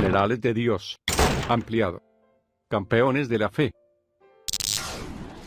Generales de Dios. Ampliado. Campeones de la fe.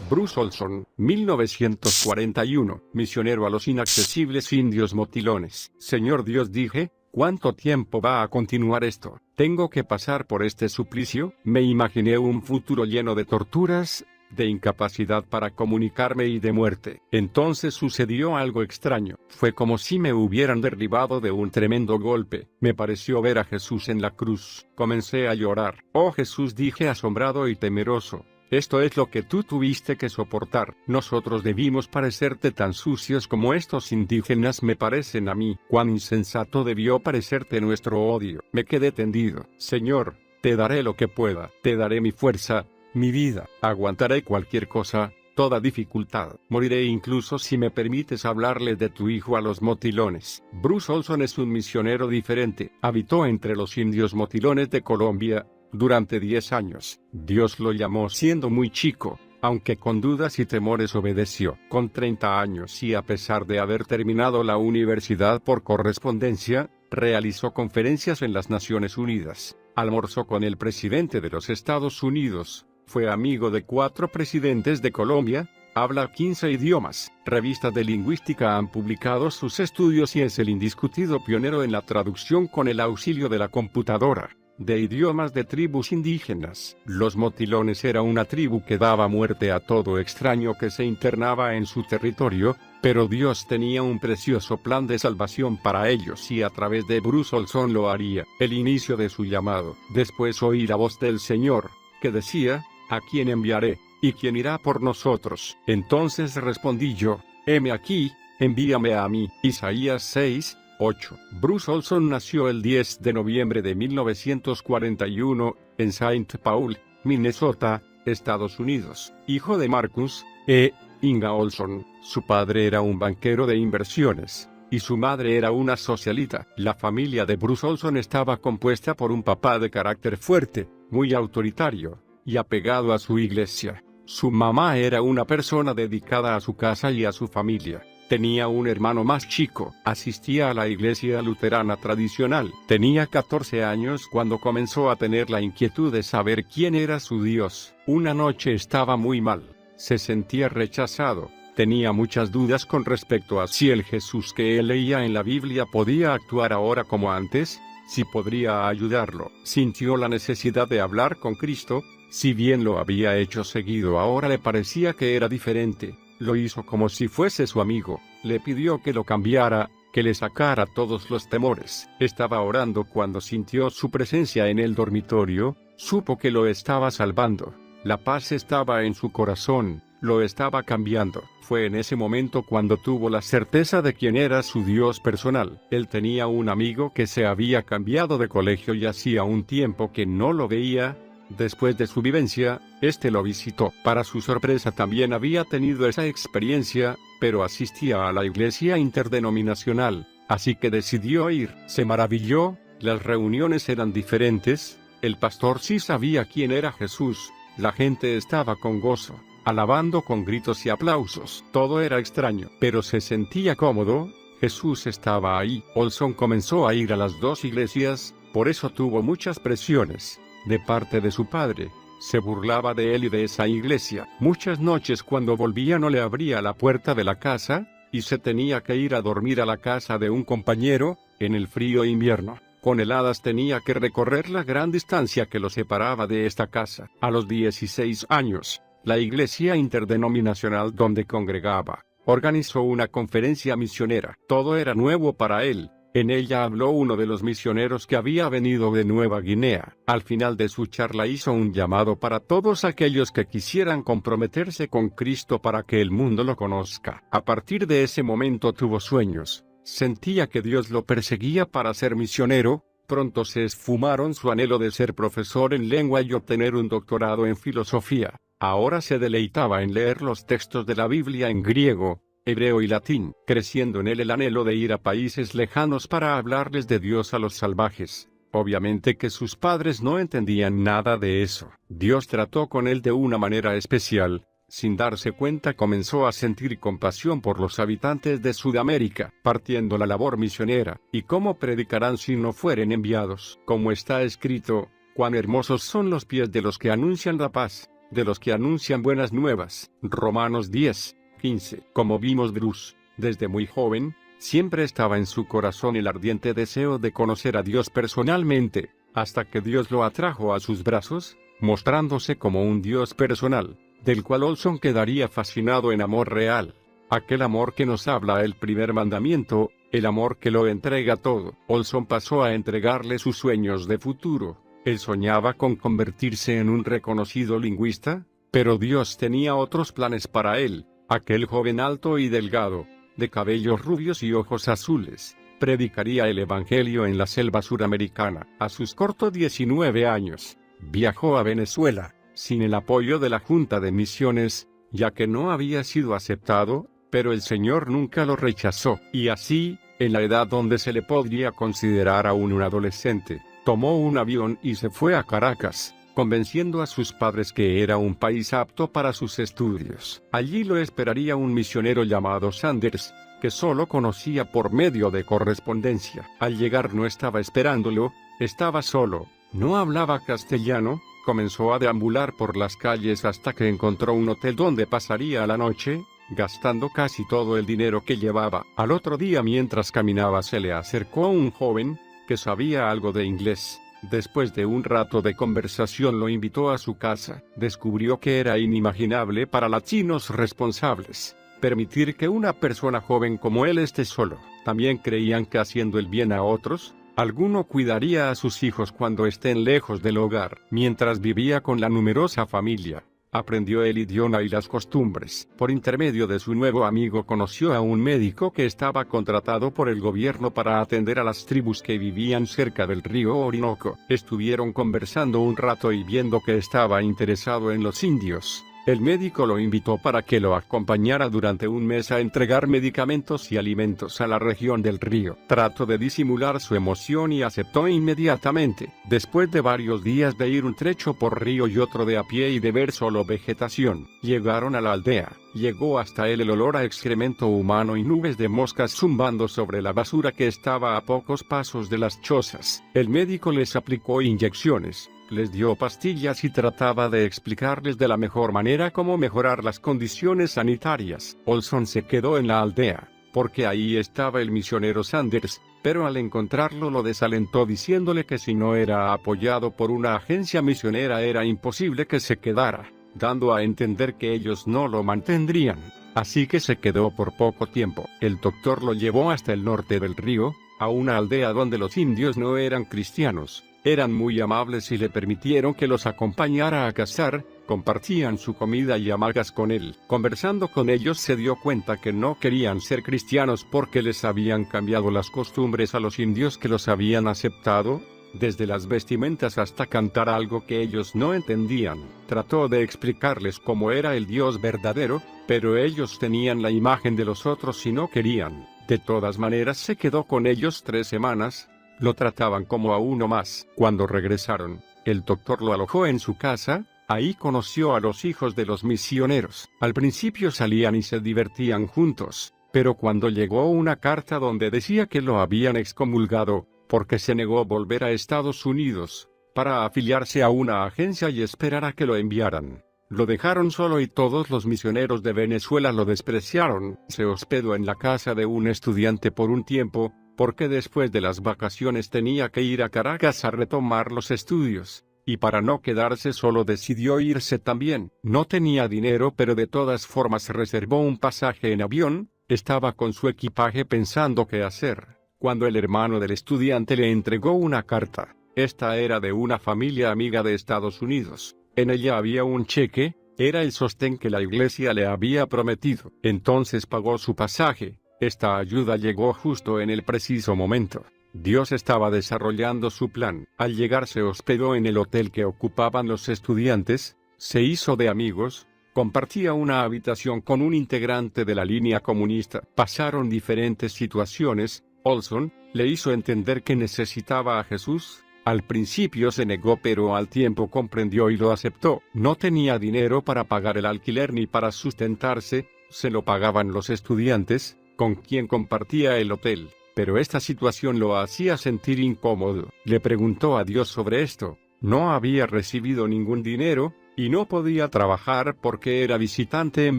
Bruce Olson, 1941, misionero a los inaccesibles indios motilones. Señor Dios, dije, ¿cuánto tiempo va a continuar esto? ¿Tengo que pasar por este suplicio? Me imaginé un futuro lleno de torturas, de incapacidad para comunicarme y de muerte. Entonces sucedió algo extraño. Fue como si me hubieran derribado de un tremendo golpe. Me pareció ver a Jesús en la cruz. Comencé a llorar. Oh Jesús, dije asombrado y temeroso. Esto es lo que tú tuviste que soportar. Nosotros debimos parecerte tan sucios como estos indígenas me parecen a mí. Cuán insensato debió parecerte nuestro odio. Me quedé tendido. Señor, te daré lo que pueda. Te daré mi fuerza, mi vida. Aguantaré cualquier cosa, toda dificultad. Moriré incluso si me permites hablarle de tu hijo a los motilones. Bruce Olson es un misionero diferente. Habitó entre los indios motilones de Colombia durante 10 años. Dios lo llamó siendo muy chico, aunque con dudas y temores obedeció. Con 30 años y a pesar de haber terminado la universidad por correspondencia, realizó conferencias en las Naciones Unidas. Almorzó con el presidente de los Estados Unidos. Fue amigo de 4 presidentes de Colombia. Habla 15 idiomas. Revistas de lingüística han publicado sus estudios y es el indiscutido pionero en la traducción con el auxilio de la computadora de idiomas de tribus indígenas. Los motilones era una tribu que daba muerte a todo extraño que se internaba en su territorio, pero Dios tenía un precioso plan de salvación para ellos y a través de Bruce Olson lo haría. El inicio de su llamado. Después oí la voz del Señor, que decía, ¿a quién enviaré? ¿Y quién irá por nosotros? Entonces respondí yo, heme aquí, envíame a mí. Isaías 6, 8. Bruce Olson nació el 10 de noviembre de 1941, en Saint Paul, Minnesota, Estados Unidos. Hijo de Marcus e Inga Olson. Su padre era un banquero de inversiones, y su madre era una socialita. La familia de Bruce Olson estaba compuesta por un papá de carácter fuerte, muy autoritario, y apegado a su iglesia. Su mamá era una persona dedicada a su casa y a su familia. Tenía un hermano más chico. Asistía a la iglesia luterana tradicional. Tenía 14 años cuando comenzó a tener la inquietud de saber quién era su Dios. Una noche estaba muy mal. Se sentía rechazado. Tenía muchas dudas con respecto a si el Jesús que él leía en la Biblia podía actuar ahora como antes, si podría ayudarlo. Sintió la necesidad de hablar con Cristo. Si bien lo había hecho seguido, ahora le parecía que era diferente. Lo hizo como si fuese su amigo. Le pidió que lo cambiara, que le sacara todos los temores. Estaba orando cuando sintió su presencia en el dormitorio. Supo que lo estaba salvando. La paz estaba en su corazón. Lo estaba cambiando. Fue en ese momento cuando tuvo la certeza de quién era su Dios personal. Él tenía un amigo que se había cambiado de colegio y hacía un tiempo que no lo veía. Después de su vivencia, este lo visitó. Para su sorpresa también había tenido esa experiencia, pero asistía a la iglesia interdenominacional, así que decidió ir. Se maravilló, las reuniones eran diferentes, el pastor sí sabía quién era Jesús, la gente estaba con gozo, alabando con gritos y aplausos. Todo era extraño, pero se sentía cómodo. Jesús estaba ahí. Olson comenzó a ir a las 2 iglesias, por eso tuvo muchas presiones de parte de su padre. Se burlaba de él y de esa iglesia. Muchas noches cuando volvía no le abría la puerta de la casa, y se tenía que ir a dormir a la casa de un compañero, en el frío invierno. Con heladas tenía que recorrer la gran distancia que lo separaba de esta casa. A los 16 años, la iglesia interdenominacional donde congregaba organizó una conferencia misionera. Todo era nuevo para él. En ella habló uno de los misioneros que había venido de Nueva Guinea. Al final de su charla hizo un llamado para todos aquellos que quisieran comprometerse con Cristo para que el mundo lo conozca. A partir de ese momento tuvo sueños. Sentía que Dios lo perseguía para ser misionero. Pronto se esfumaron su anhelo de ser profesor en lengua y obtener un doctorado en filosofía. Ahora se deleitaba en leer los textos de la Biblia en griego, hebreo y latín, creciendo en él el anhelo de ir a países lejanos para hablarles de Dios a los salvajes. Obviamente que sus padres no entendían nada de eso. Dios trató con él de una manera especial, Sin darse cuenta comenzó a sentir compasión por los habitantes de Sudamérica, partiendo la labor misionera. ¿Y cómo predicarán si no fueren enviados? Como está escrito, cuán hermosos son los pies de los que anuncian la paz, de los que anuncian buenas nuevas. Romanos 10:15. Como vimos, Bruce, desde muy joven, siempre estaba en su corazón el ardiente deseo de conocer a Dios personalmente, hasta que Dios lo atrajo a sus brazos, mostrándose como un Dios personal, del cual Olson quedaría fascinado en amor real. Aquel amor que nos habla el primer mandamiento, el amor que lo entrega todo. Olson pasó a entregarle sus sueños de futuro. Él soñaba con convertirse en un reconocido lingüista, pero Dios tenía otros planes para él. Aquel joven alto y delgado, de cabellos rubios y ojos azules, predicaría el evangelio en la selva suramericana. A sus cortos 19 años, viajó a Venezuela, sin el apoyo de la Junta de Misiones, ya que no había sido aceptado, pero el Señor nunca lo rechazó. Y así, en la edad donde se le podría considerar aún un adolescente, tomó un avión y se fue a Caracas, convenciendo a sus padres que era un país apto para sus estudios. Allí lo esperaría un misionero llamado Sanders, que solo conocía por medio de correspondencia. Al llegar no estaba esperándolo, estaba solo, no hablaba castellano. Comenzó a deambular por las calles hasta que encontró un hotel donde pasaría la noche, gastando casi todo el dinero que llevaba. Al otro día, mientras caminaba, se le acercó un joven que sabía algo de inglés. Después de un rato de conversación lo invitó a su casa. Descubrió que era inimaginable para latinos responsables permitir que una persona joven como él esté solo. También creían que haciendo el bien a otros, alguno cuidaría a sus hijos cuando estén lejos del hogar. Mientras vivía con la numerosa familia, aprendió el idioma y las costumbres. Por intermedio de su nuevo amigo conoció a un médico que estaba contratado por el gobierno para atender a las tribus que vivían cerca del río Orinoco. Estuvieron conversando un rato y viendo que estaba interesado en los indios, el médico lo invitó para que lo acompañara durante un mes a entregar medicamentos y alimentos a la región del río. Trató de disimular su emoción y aceptó inmediatamente. Después de varios días de ir un trecho por río y otro de a pie y de ver solo vegetación, llegaron a la aldea. Llegó hasta él el olor a excremento humano y nubes de moscas zumbando sobre la basura que estaba a pocos pasos de las chozas. El médico les aplicó inyecciones, les dio pastillas y trataba de explicarles de la mejor manera cómo mejorar las condiciones sanitarias. Olson se quedó en la aldea, porque ahí estaba el misionero Sanders, pero al encontrarlo lo desalentó diciéndole que si no era apoyado por una agencia misionera era imposible que se quedara, dando a entender que ellos no lo mantendrían. Así que se quedó por poco tiempo. El doctor lo llevó hasta el norte del río, a una aldea donde los indios no eran cristianos. Eran muy amables y le permitieron que los acompañara a cazar, compartían su comida y hamagas con él. Conversando con ellos se dio cuenta que no querían ser cristianos porque les habían cambiado las costumbres a los indios que los habían aceptado, desde las vestimentas hasta cantar algo que ellos no entendían. Trató de explicarles cómo era el Dios verdadero, pero ellos tenían la imagen de los otros y no querían. De todas maneras se quedó con ellos 3 semanas. Lo trataban como a uno más. Cuando regresaron, el doctor lo alojó en su casa. Ahí conoció a los hijos de los misioneros. Al principio salían y se divertían juntos, pero cuando llegó una carta donde decía que lo habían excomulgado, porque se negó a volver a Estados Unidos, para afiliarse a una agencia y esperar a que lo enviaran, lo dejaron solo y todos los misioneros de Venezuela lo despreciaron. Se hospedó en la casa de un estudiante por un tiempo, porque después de las vacaciones tenía que ir a Caracas a retomar los estudios, y para no quedarse solo decidió irse también. No tenía dinero, pero de todas formas reservó un pasaje en avión. Estaba con su equipaje pensando qué hacer, cuando el hermano del estudiante le entregó una carta. Esta era de una familia amiga de Estados Unidos. En ella había un cheque, era el sostén que la iglesia le había prometido. Entonces pagó su pasaje. Esta ayuda llegó justo en el preciso momento. Dios estaba desarrollando su plan. Al llegar se hospedó en el hotel que ocupaban los estudiantes, se hizo de amigos, compartía una habitación con un integrante de la línea comunista. Pasaron diferentes situaciones. Olson le hizo entender que necesitaba a Jesús, Al principio se negó, pero al tiempo comprendió y lo aceptó. No tenía dinero para pagar el alquiler ni para sustentarse, se lo pagaban los estudiantes, con quien compartía el hotel. Pero esta situación lo hacía sentir incómodo. Le preguntó a Dios sobre esto. No había recibido ningún dinero, y no podía trabajar porque era visitante en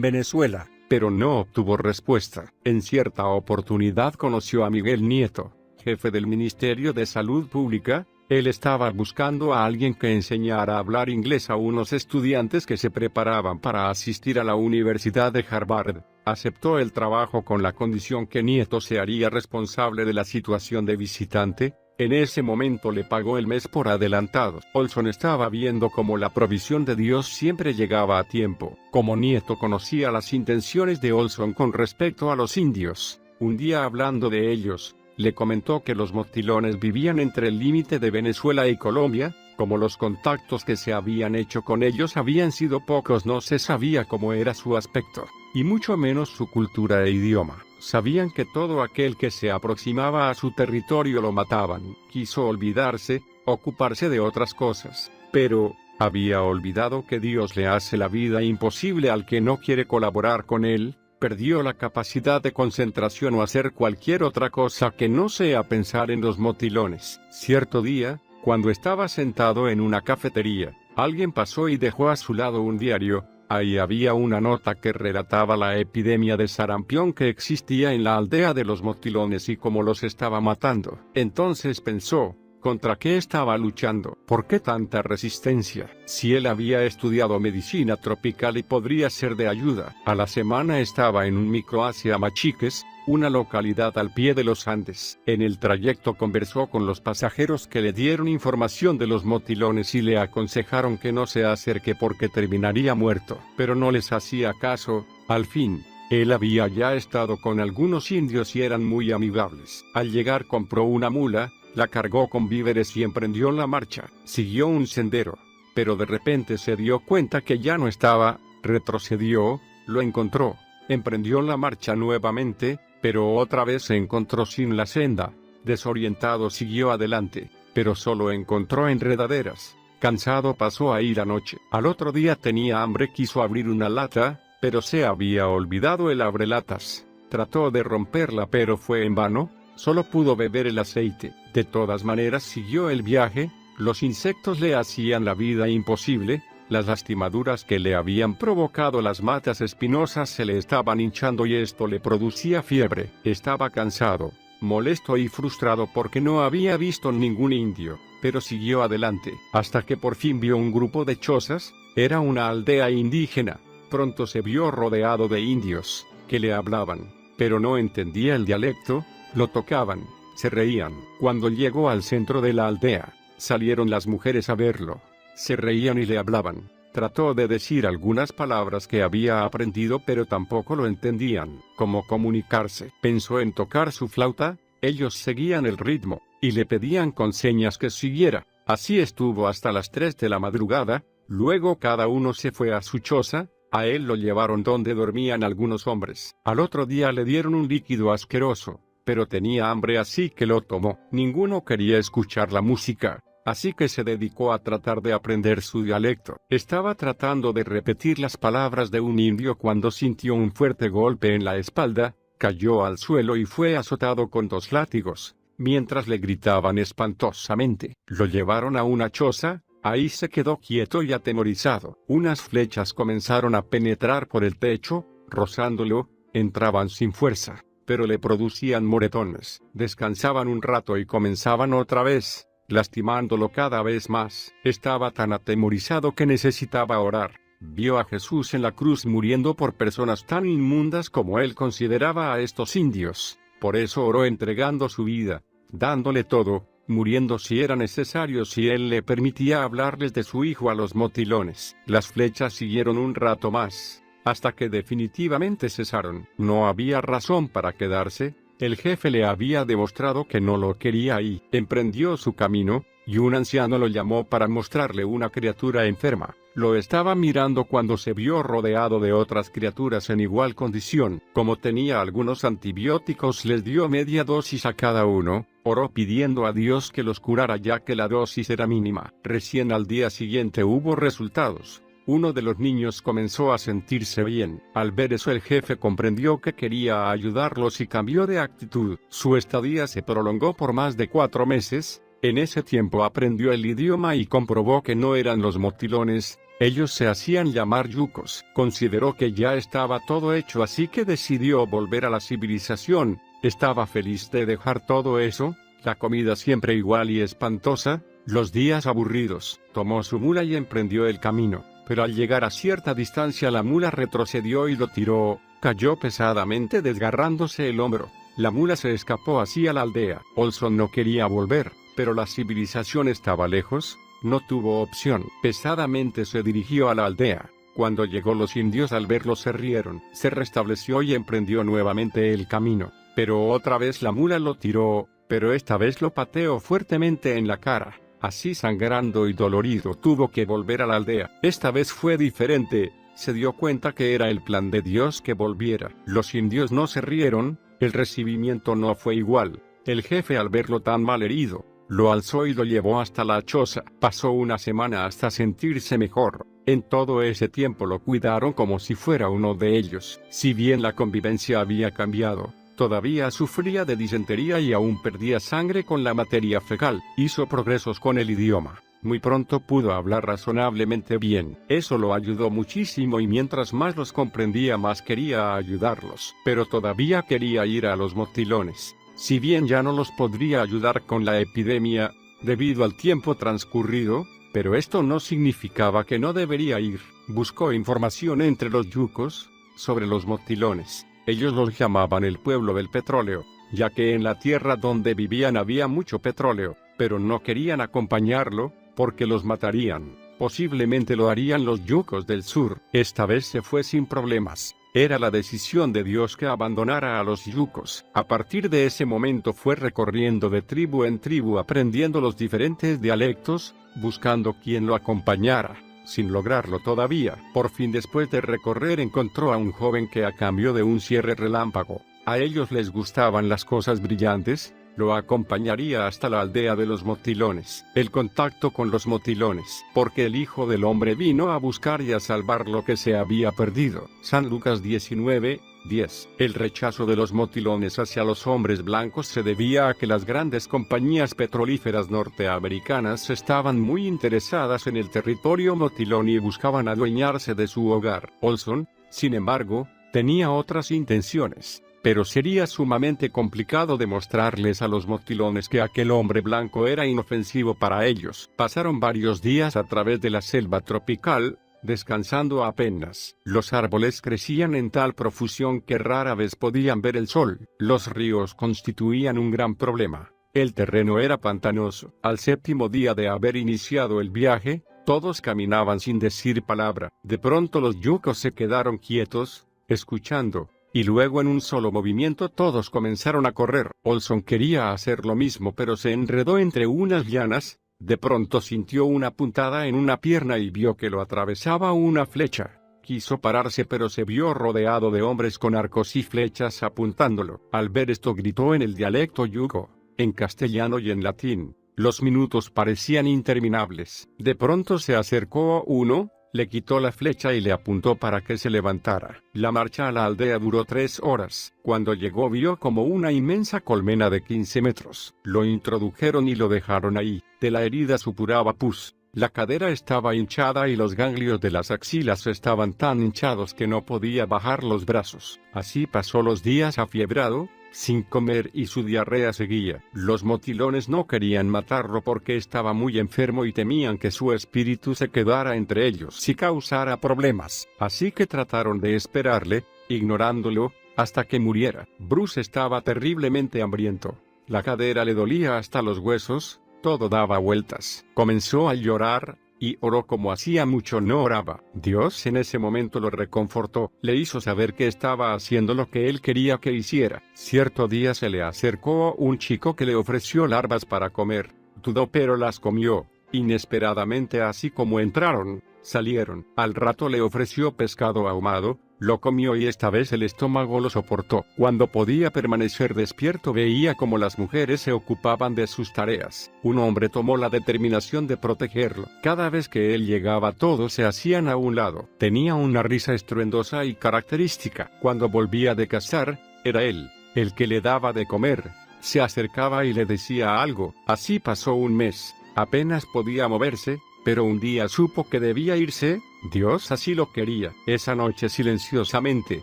Venezuela, pero no obtuvo respuesta. En cierta oportunidad conoció a Miguel Nieto, jefe del Ministerio de Salud Pública. Él estaba buscando a alguien que enseñara a hablar inglés a unos estudiantes que se preparaban para asistir a la Universidad de Harvard. Aceptó el trabajo con la condición que Nieto se haría responsable de la situación de visitante. En ese momento le pagó el mes por adelantado. Olson estaba viendo cómo la provisión de Dios siempre llegaba a tiempo. Como Nieto conocía las intenciones de Olson con respecto a los indios, un día hablando de ellos, le comentó que los motilones vivían entre el límite de Venezuela y Colombia. Como los contactos que se habían hecho con ellos habían sido pocos, no se sabía cómo era su aspecto, y mucho menos su cultura e idioma. Sabían que todo aquel que se aproximaba a su territorio lo mataban. Quiso olvidarse, ocuparse de otras cosas, pero había olvidado que Dios le hace la vida imposible al que no quiere colaborar con él. Perdió la capacidad de concentración o hacer cualquier otra cosa que no sea pensar en los motilones. Cierto día, cuando estaba sentado en una cafetería, alguien pasó y dejó a su lado un diario. Ahí había una nota que relataba la epidemia de sarampión que existía en la aldea de los motilones y cómo los estaba matando. Entonces pensó, ¿contra qué estaba luchando? ¿Por qué tanta resistencia? Si él había estudiado medicina tropical y podría ser de ayuda. A la semana estaba en un micro hacia Machiques, una localidad al pie de los Andes. En el trayecto conversó con los pasajeros que le dieron información de los motilones y le aconsejaron que no se acerque porque terminaría muerto. Pero no les hacía caso. Al fin, él había ya estado con algunos indios y eran muy amigables. Al llegar compró una mula, la cargó con víveres y emprendió la marcha. Siguió un sendero, pero de repente se dio cuenta que ya no estaba. Retrocedió, lo encontró, emprendió la marcha nuevamente, pero otra vez se encontró sin la senda. Desorientado siguió adelante, pero solo encontró enredaderas. Cansado pasó ahí la noche. Al otro día tenía hambre, quiso abrir una lata, pero se había olvidado el abrelatas. Trató de romperla pero fue en vano, solo pudo beber el aceite. De todas maneras siguió el viaje. Los insectos le hacían la vida imposible. Las lastimaduras que le habían provocado las matas espinosas se le estaban hinchando y esto le producía fiebre. Estaba cansado, molesto y frustrado porque no había visto ningún indio, pero siguió adelante, hasta que por fin vio un grupo de chozas. Era una aldea indígena. Pronto se vio rodeado de indios, que le hablaban, pero no entendía el dialecto. Lo tocaban, se reían. Cuando llegó al centro de la aldea, salieron las mujeres a verlo. Se reían y le hablaban. Trató de decir algunas palabras que había aprendido pero tampoco lo entendían. ¿Cómo comunicarse? Pensó en tocar su flauta. Ellos seguían el ritmo, y le pedían con señas que siguiera. Así estuvo hasta las 3 de la madrugada. Luego cada uno se fue a su choza. A él lo llevaron donde dormían algunos hombres. Al otro día le dieron un líquido asqueroso, pero tenía hambre así que lo tomó. Ninguno quería escuchar la música, así que se dedicó a tratar de aprender su dialecto. Estaba tratando de repetir las palabras de un indio cuando sintió un fuerte golpe en la espalda, cayó al suelo y fue azotado con 2 látigos, mientras le gritaban espantosamente. Lo llevaron a una choza. Ahí se quedó quieto y atemorizado. Unas flechas comenzaron a penetrar por el techo, rozándolo. Entraban sin fuerza, pero le producían moretones. Descansaban un rato y comenzaban otra vez, lastimándolo cada vez más. Estaba tan atemorizado que necesitaba orar. Vio a Jesús en la cruz muriendo por personas tan inmundas como él consideraba a estos indios. Por eso oró entregando su vida, dándole todo, muriendo si era necesario si él le permitía hablarles de su hijo a los motilones. Las flechas siguieron un rato más, hasta que definitivamente cesaron. No había razón para quedarse. El jefe le había demostrado que no lo quería y emprendió su camino, y un anciano lo llamó para mostrarle una criatura enferma. Lo estaba mirando cuando se vio rodeado de otras criaturas en igual condición. Como tenía algunos antibióticos, les dio media dosis a cada uno. Oró pidiendo a Dios que los curara ya que la dosis era mínima. Recién al día siguiente hubo resultados. Uno de los niños comenzó a sentirse bien. Al ver eso, el jefe comprendió que quería ayudarlos y cambió de actitud. Su estadía se prolongó por más de 4 meses. En ese tiempo aprendió el idioma y comprobó que no eran los motilones. Ellos se hacían llamar yucos. Consideró que ya estaba todo hecho, así que decidió volver a la civilización. Estaba feliz de dejar todo eso, la comida siempre igual y espantosa, los días aburridos. Tomó su mula y emprendió el camino. Pero al llegar a cierta distancia la mula retrocedió y lo tiró, cayó pesadamente desgarrándose el hombro. La mula se escapó hacia la aldea. Olson no quería volver, pero la civilización estaba lejos, no tuvo opción. Pesadamente se dirigió a la aldea. Cuando llegó, los indios al verlo se rieron. Se restableció y emprendió nuevamente el camino. Pero otra vez la mula lo tiró, pero esta vez lo pateó fuertemente en la cara. Así, sangrando y dolorido, tuvo que volver a la aldea. Esta vez fue diferente. Se dio cuenta que era el plan de Dios que volviera. Los indios no se rieron, el recibimiento no fue igual. El jefe, al verlo tan mal herido, lo alzó y lo llevó hasta la choza. Pasó una semana hasta sentirse mejor. En todo ese tiempo lo cuidaron como si fuera uno de ellos. Si bien la convivencia había cambiado, todavía sufría de disentería y aún perdía sangre con la materia fecal. Hizo progresos con el idioma. Muy pronto pudo hablar razonablemente bien. Eso lo ayudó muchísimo y mientras más los comprendía, más quería ayudarlos. Pero todavía quería ir a los motilones. Si bien ya no los podría ayudar con la epidemia, debido al tiempo transcurrido, pero esto no significaba que no debería ir. Buscó información entre los yucos sobre los motilones. Ellos los llamaban el pueblo del petróleo, ya que en la tierra donde vivían había mucho petróleo, pero no querían acompañarlo, porque los matarían. Posiblemente lo harían los yucos del sur. Esta vez se fue sin problemas. Era la decisión de Dios que abandonara a los yucos. A partir de ese momento fue recorriendo de tribu en tribu, aprendiendo los diferentes dialectos, buscando quien lo acompañara. Sin lograrlo todavía, por fin después de recorrer encontró a un joven que, a cambio de un cierre relámpago, a ellos les gustaban las cosas brillantes, lo acompañaría hasta la aldea de los motilones. El contacto con los motilones, porque el Hijo del Hombre vino a buscar y a salvar lo que se había perdido. San Lucas 19:10. El rechazo de los motilones hacia los hombres blancos se debía a que las grandes compañías petrolíferas norteamericanas estaban muy interesadas en el territorio motilón y buscaban adueñarse de su hogar. Olson, sin embargo, tenía otras intenciones. Pero sería sumamente complicado demostrarles a los motilones que aquel hombre blanco era inofensivo para ellos. Pasaron varios días a través de la selva tropical, descansando apenas. Los árboles crecían en tal profusión que rara vez podían ver el sol. Los ríos constituían un gran problema. El terreno era pantanoso. Al 7º día de haber iniciado el viaje, todos caminaban sin decir palabra. De pronto los yucos se quedaron quietos, escuchando. Y luego en un solo movimiento todos comenzaron a correr. Olson quería hacer lo mismo, pero se enredó entre unas lianas. De pronto sintió una puntada en una pierna y vio que lo atravesaba una flecha. Quiso pararse, pero se vio rodeado de hombres con arcos y flechas apuntándolo. Al ver esto gritó en el dialecto yuco, en castellano y en latín. Los minutos parecían interminables. De pronto se acercó uno, le quitó la flecha y le apuntó para que se levantara. La marcha a la aldea duró 3 horas. Cuando llegó vio como una inmensa colmena de 15 metros. Lo introdujeron y lo dejaron ahí. De la herida supuraba pus. La cadera estaba hinchada y los ganglios de las axilas estaban tan hinchados que no podía bajar los brazos. Así pasó los días afiebrado, sin comer, y su diarrea seguía. Los motilones no querían matarlo porque estaba muy enfermo y temían que su espíritu se quedara entre ellos si causara problemas. Así que trataron de esperarle, ignorándolo, hasta que muriera. Bruce estaba terriblemente hambriento. La cadera le dolía hasta los huesos, todo daba vueltas. Comenzó a llorar, y oró como hacía mucho no oraba. Dios en ese momento lo reconfortó, le hizo saber que estaba haciendo lo que él quería que hiciera. Cierto día se le acercó un chico que le ofreció larvas para comer. Dudó pero las comió. Inesperadamente, así como entraron, salieron. Al rato le ofreció pescado ahumado, lo comió y esta vez el estómago lo soportó. Cuando podía permanecer despierto veía como las mujeres se ocupaban de sus tareas. Un hombre tomó la determinación de protegerlo. Cada vez que él llegaba todos se hacían a un lado. Tenía una risa estruendosa y característica. Cuando volvía de cazar, era él el que le daba de comer. Se acercaba y le decía algo. Así pasó un mes. Apenas podía moverse, pero un día supo que debía irse. Dios así lo quería. Esa noche silenciosamente,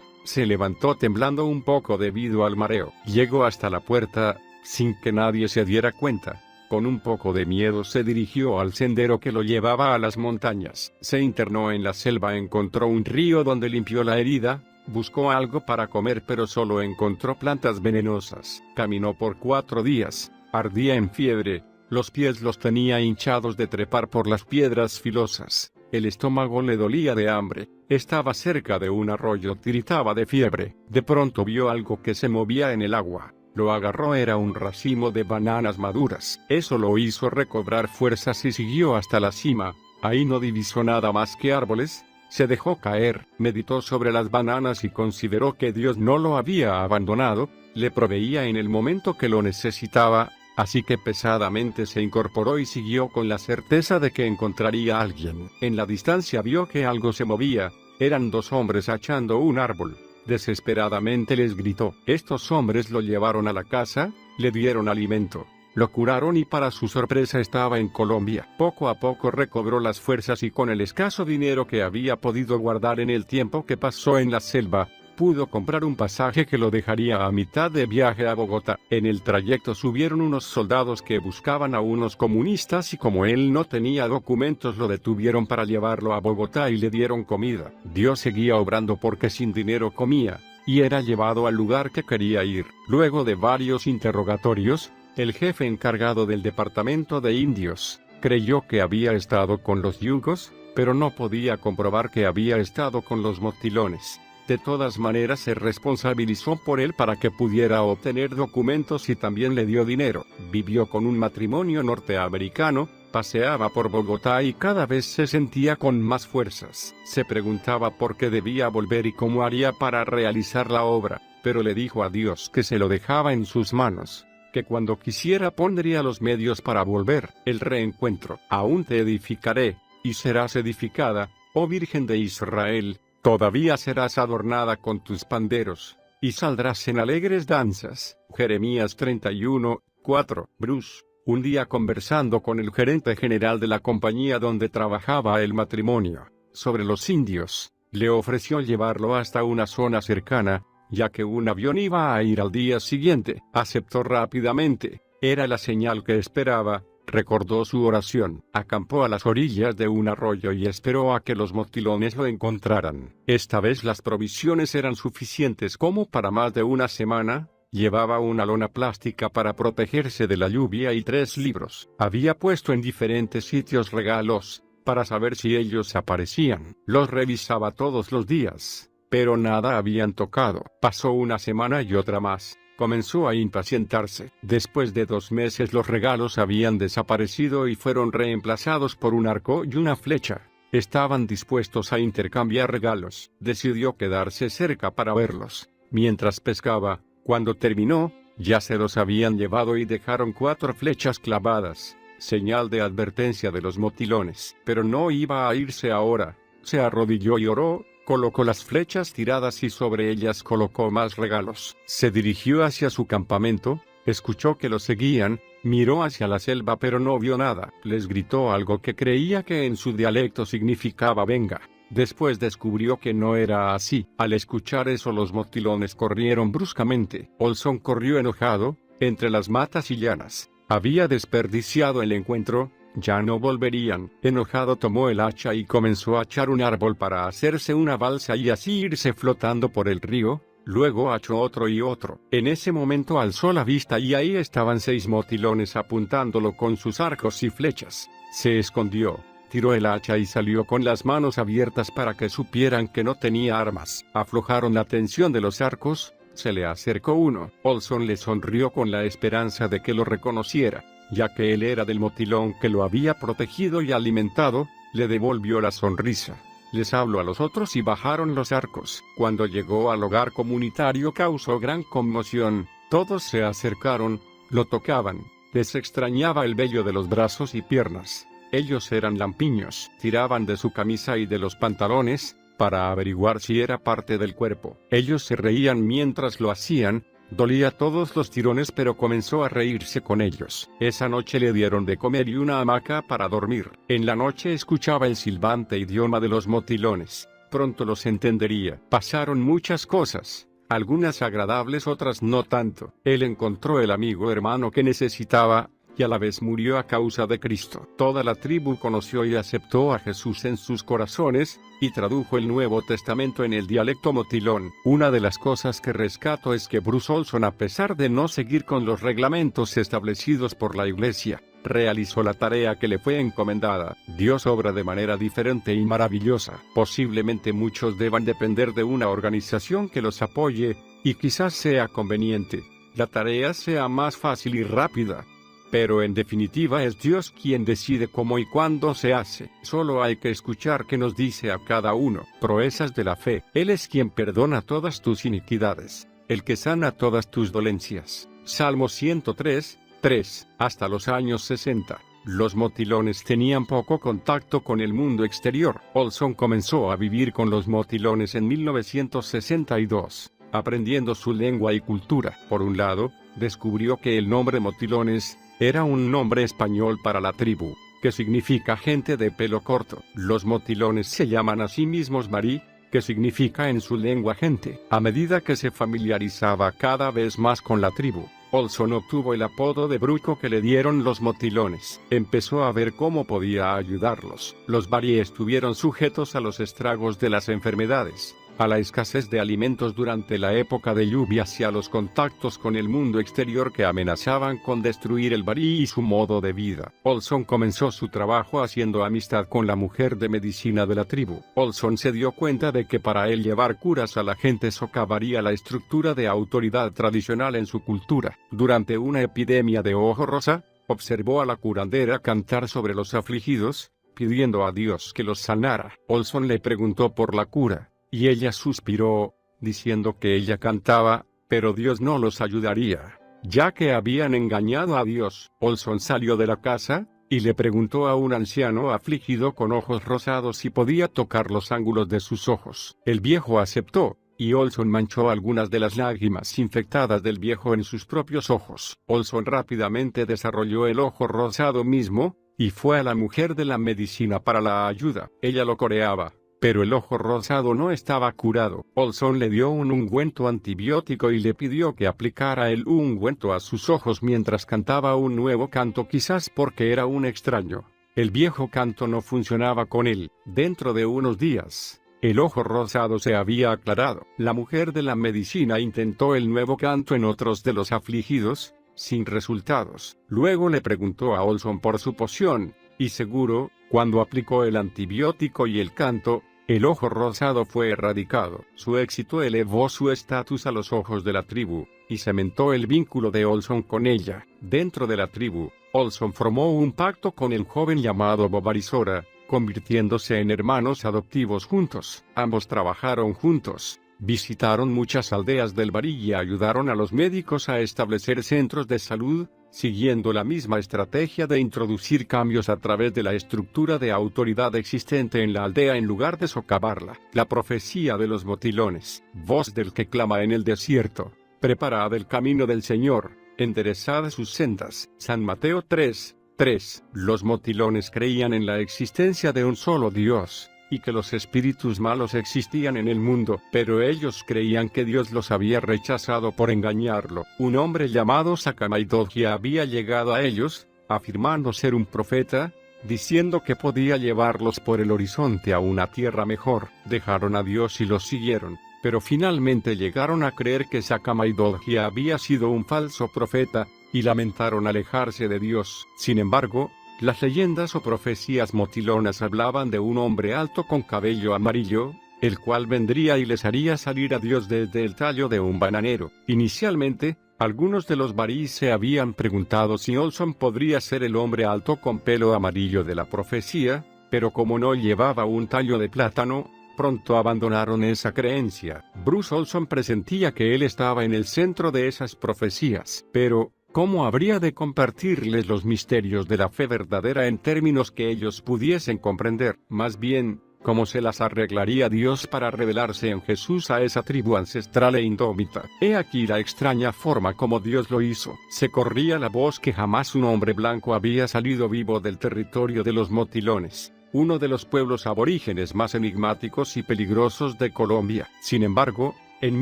se levantó temblando un poco debido al mareo. Llegó hasta la puerta, sin que nadie se diera cuenta. Con un poco de miedo se dirigió al sendero que lo llevaba a las montañas. Se internó en la selva, encontró un río donde limpió la herida. Buscó algo para comer pero solo encontró plantas venenosas. Caminó por 4 días, ardía en fiebre. Los pies los tenía hinchados de trepar por las piedras filosas. El estómago le dolía de hambre. Estaba cerca de un arroyo, tiritaba de fiebre. De pronto vio algo que se movía en el agua. Lo agarró, era un racimo de bananas maduras. Eso lo hizo recobrar fuerzas y siguió hasta la cima. Ahí no divisó nada más que árboles. Se dejó caer, meditó sobre las bananas y consideró que Dios no lo había abandonado, le proveía en el momento que lo necesitaba. Así que pesadamente se incorporó y siguió con la certeza de que encontraría a alguien. En la distancia vio que algo se movía. Eran 2 hombres achando un árbol. Desesperadamente les gritó. Estos hombres lo llevaron a la casa, le dieron alimento, lo curaron y para su sorpresa estaba en Colombia. Poco a poco recobró las fuerzas y con el escaso dinero que había podido guardar en el tiempo que pasó en la selva, pudo comprar un pasaje que lo dejaría a mitad de viaje a Bogotá. En el trayecto subieron unos soldados que buscaban a unos comunistas y como él no tenía documentos lo detuvieron para llevarlo a Bogotá y le dieron comida. Dios seguía obrando porque sin dinero comía, y era llevado al lugar que quería ir. Luego de varios interrogatorios, el jefe encargado del departamento de indios creyó que había estado con los yugos, pero no podía comprobar que había estado con los motilones. De todas maneras se responsabilizó por él para que pudiera obtener documentos y también le dio dinero. Vivió con un matrimonio norteamericano, paseaba por Bogotá y cada vez se sentía con más fuerzas. Se preguntaba por qué debía volver y cómo haría para realizar la obra, pero le dijo a Dios que se lo dejaba en sus manos, que cuando quisiera pondría los medios para volver. El reencuentro. Aún te edificaré, y serás edificada, oh Virgen de Israel. Todavía serás adornada con tus panderos, y saldrás en alegres danzas. Jeremías 31:4. Bruce, un día conversando con el gerente general de la compañía donde trabajaba el matrimonio, sobre los indios, le ofreció llevarlo hasta una zona cercana, ya que un avión iba a ir al día siguiente. Aceptó rápidamente, era la señal que esperaba. Recordó su oración, acampó a las orillas de un arroyo y esperó a que los motilones lo encontraran. Esta vez las provisiones eran suficientes como para más de una semana. Llevaba una lona plástica para protegerse de la lluvia y 3 libros. Había puesto en diferentes sitios regalos, para saber si ellos aparecían. Los revisaba todos los días, pero nada habían tocado. Pasó una semana y otra más. Comenzó a impacientarse. Después de 2 meses los regalos habían desaparecido y fueron reemplazados por un arco y una flecha. Estaban dispuestos a intercambiar regalos. Decidió quedarse cerca para verlos. Mientras pescaba, cuando terminó, ya se los habían llevado y dejaron 4 flechas clavadas, señal de advertencia de los motilones. Pero no iba a irse ahora. Se arrodilló y oró. Colocó las flechas tiradas y sobre ellas colocó más regalos. Se dirigió hacia su campamento, escuchó que lo seguían, miró hacia la selva pero no vio nada. Les gritó algo que creía que en su dialecto significaba venga. Después descubrió que no era así. Al escuchar eso los motilones corrieron bruscamente. Olson corrió enojado, entre las matas y llanas. Había desperdiciado el encuentro. Ya no volverían. Enojado tomó el hacha y comenzó a echar un árbol para hacerse una balsa y así irse flotando por el río. Luego achó otro y otro. En ese momento alzó la vista y ahí estaban 6 motilones apuntándolo con sus arcos y flechas. Se escondió. tiró el hacha y salió con las manos abiertas para que supieran que no tenía armas. Aflojaron la tensión de los arcos, se le acercó uno. Olson le sonrió con la esperanza de que lo reconociera, ya que él era del motilón que lo había protegido y alimentado, le devolvió la sonrisa. Les habló a los otros y bajaron los arcos. Cuando llegó al hogar comunitario causó gran conmoción, todos se acercaron, lo tocaban, les extrañaba el vello de los brazos y piernas. Ellos eran lampiños, tiraban de su camisa y de los pantalones, para averiguar si era parte del cuerpo. Ellos se reían mientras lo hacían, dolía todos los tirones pero comenzó a reírse con ellos. Esa noche le dieron de comer y una hamaca para dormir. En la noche escuchaba el silbante idioma de los motilones. Pronto los entendería. Pasaron muchas cosas, algunas agradables, otras no tanto. Él encontró el amigo hermano que necesitaba, y a la vez murió a causa de Cristo. Toda la tribu conoció y aceptó a Jesús en sus corazones, y tradujo el Nuevo Testamento en el dialecto motilón. Una de las cosas que rescato es que Bruce Olson, a pesar de no seguir con los reglamentos establecidos por la Iglesia, realizó la tarea que le fue encomendada. Dios obra de manera diferente y maravillosa. Posiblemente muchos deban depender de una organización que los apoye, y quizás sea conveniente, la tarea sea más fácil y rápida. Pero en definitiva es Dios quien decide cómo y cuándo se hace. Solo hay que escuchar qué nos dice a cada uno. Proezas de la fe. Él es quien perdona todas tus iniquidades, el que sana todas tus dolencias. Salmo 103, 3. Hasta los años 60, los motilones tenían poco contacto con el mundo exterior. Olson comenzó a vivir con los motilones en 1962, aprendiendo su lengua y cultura. Por un lado, descubrió que el nombre motilones era un nombre español para la tribu, que significa gente de pelo corto. Los motilones se llaman a sí mismos Marí, que significa en su lengua gente. A medida que se familiarizaba cada vez más con la tribu, Olson obtuvo el apodo de bruco que le dieron los motilones. Empezó a ver cómo podía ayudarlos. Los Marí estuvieron sujetos a los estragos de las enfermedades, a la escasez de alimentos durante la época de lluvias y a los contactos con el mundo exterior que amenazaban con destruir el Barí y su modo de vida. Olson comenzó su trabajo haciendo amistad con la mujer de medicina de la tribu. Olson se dio cuenta de que para él llevar curas a la gente socavaría la estructura de autoridad tradicional en su cultura. Durante una epidemia de ojo rosa, observó a la curandera cantar sobre los afligidos, pidiendo a Dios que los sanara. Olson le preguntó por la cura, y ella suspiró, diciendo que ella cantaba, pero Dios no los ayudaría, ya que habían engañado a Dios. Olson salió de la casa, y le preguntó a un anciano afligido con ojos rosados si podía tocar los ángulos de sus ojos. El viejo aceptó, y Olson manchó algunas de las lágrimas infectadas del viejo en sus propios ojos. Olson rápidamente desarrolló el ojo rosado mismo, y fue a la mujer de la medicina para la ayuda. Ella lo coreaba, pero el ojo rosado no estaba curado. Olson le dio un ungüento antibiótico y le pidió que aplicara el ungüento a sus ojos mientras cantaba un nuevo canto, quizás porque era un extraño. El viejo canto no funcionaba con él. Dentro de unos días, el ojo rosado se había aclarado. La mujer de la medicina intentó el nuevo canto en otros de los afligidos, sin resultados. Luego le preguntó a Olson por su poción, y seguro, cuando aplicó el antibiótico y el canto, el ojo rosado fue erradicado. Su éxito elevó su estatus a los ojos de la tribu, y cementó el vínculo de Olson con ella. Dentro de la tribu, Olson formó un pacto con el joven llamado Bobarisora, convirtiéndose en hermanos adoptivos juntos. Ambos trabajaron juntos, visitaron muchas aldeas del Barí y ayudaron a los médicos a establecer centros de salud, siguiendo la misma estrategia de introducir cambios a través de la estructura de autoridad existente en la aldea en lugar de socavarla. La profecía de los motilones. Voz del que clama en el desierto: preparad el camino del Señor, enderezad sus sendas. San Mateo 3, 3. Los motilones creían en la existencia de un solo Dios, y que los espíritus malos existían en el mundo, pero ellos creían que Dios los había rechazado por engañarlo. Un hombre llamado Sakamaidoji había llegado a ellos, afirmando ser un profeta, diciendo que podía llevarlos por el horizonte a una tierra mejor. Dejaron a Dios y los siguieron, pero finalmente llegaron a creer que Sakamaidoji había sido un falso profeta, y lamentaron alejarse de Dios. Sin embargo, Las leyendas o profecías motilonas hablaban de un hombre alto con cabello amarillo, el cual vendría y les haría salir a Dios desde el tallo de un bananero. Inicialmente, algunos de los barís se habían preguntado si Olson podría ser el hombre alto con pelo amarillo de la profecía, pero como no llevaba un tallo de plátano, pronto abandonaron esa creencia. Bruce Olson presentía que él estaba en el centro de esas profecías, pero ¿cómo habría de compartirles los misterios de la fe verdadera en términos que ellos pudiesen comprender? Más bien, ¿cómo se las arreglaría Dios para revelarse en Jesús a esa tribu ancestral e indómita? He aquí la extraña forma como Dios lo hizo. Se corría la voz que jamás un hombre blanco había salido vivo del territorio de los motilones, uno de los pueblos aborígenes más enigmáticos y peligrosos de Colombia. Sin embargo, en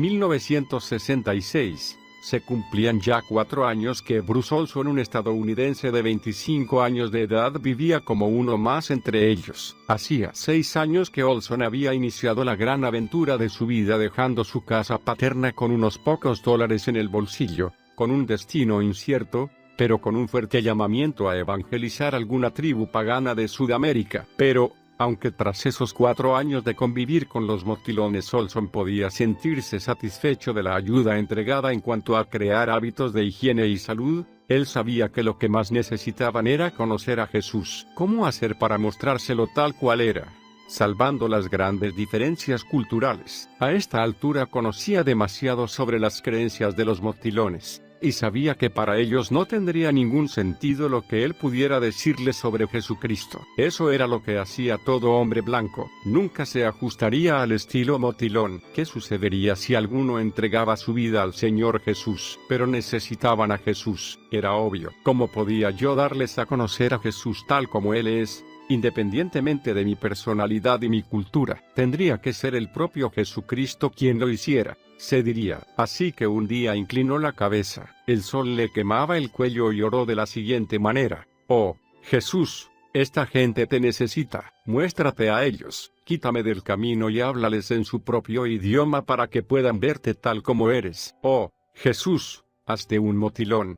1966, se cumplían ya 4 años que Bruce Olson, un estadounidense de 25 años de edad, vivía como uno más entre ellos. Hacía 6 años que Olson había iniciado la gran aventura de su vida dejando su casa paterna con unos pocos dólares en el bolsillo, con un destino incierto, pero con un fuerte llamamiento a evangelizar alguna tribu pagana de Sudamérica. Pero, aunque tras esos 4 años de convivir con los motilones Olson podía sentirse satisfecho de la ayuda entregada en cuanto a crear hábitos de higiene y salud, él sabía que lo que más necesitaban era conocer a Jesús. ¿Cómo hacer para mostrárselo tal cual era? Salvando las grandes diferencias culturales. A esta altura conocía demasiado sobre las creencias de los motilones, y sabía que para ellos no tendría ningún sentido lo que él pudiera decirles sobre Jesucristo. Eso era lo que hacía todo hombre blanco. Nunca se ajustaría al estilo motilón. ¿Qué sucedería si alguno entregaba su vida al Señor Jesús? Pero necesitaban a Jesús. Era obvio. ¿Cómo podía yo darles a conocer a Jesús tal como Él es? Independientemente de mi personalidad y mi cultura, tendría que ser el propio Jesucristo quien lo hiciera, se diría. Así que un día inclinó la cabeza, el sol le quemaba el cuello y oró de la siguiente manera: «Oh, Jesús, esta gente te necesita, muéstrate a ellos, quítame del camino y háblales en su propio idioma para que puedan verte tal como eres. Oh, Jesús, hazte un motilón».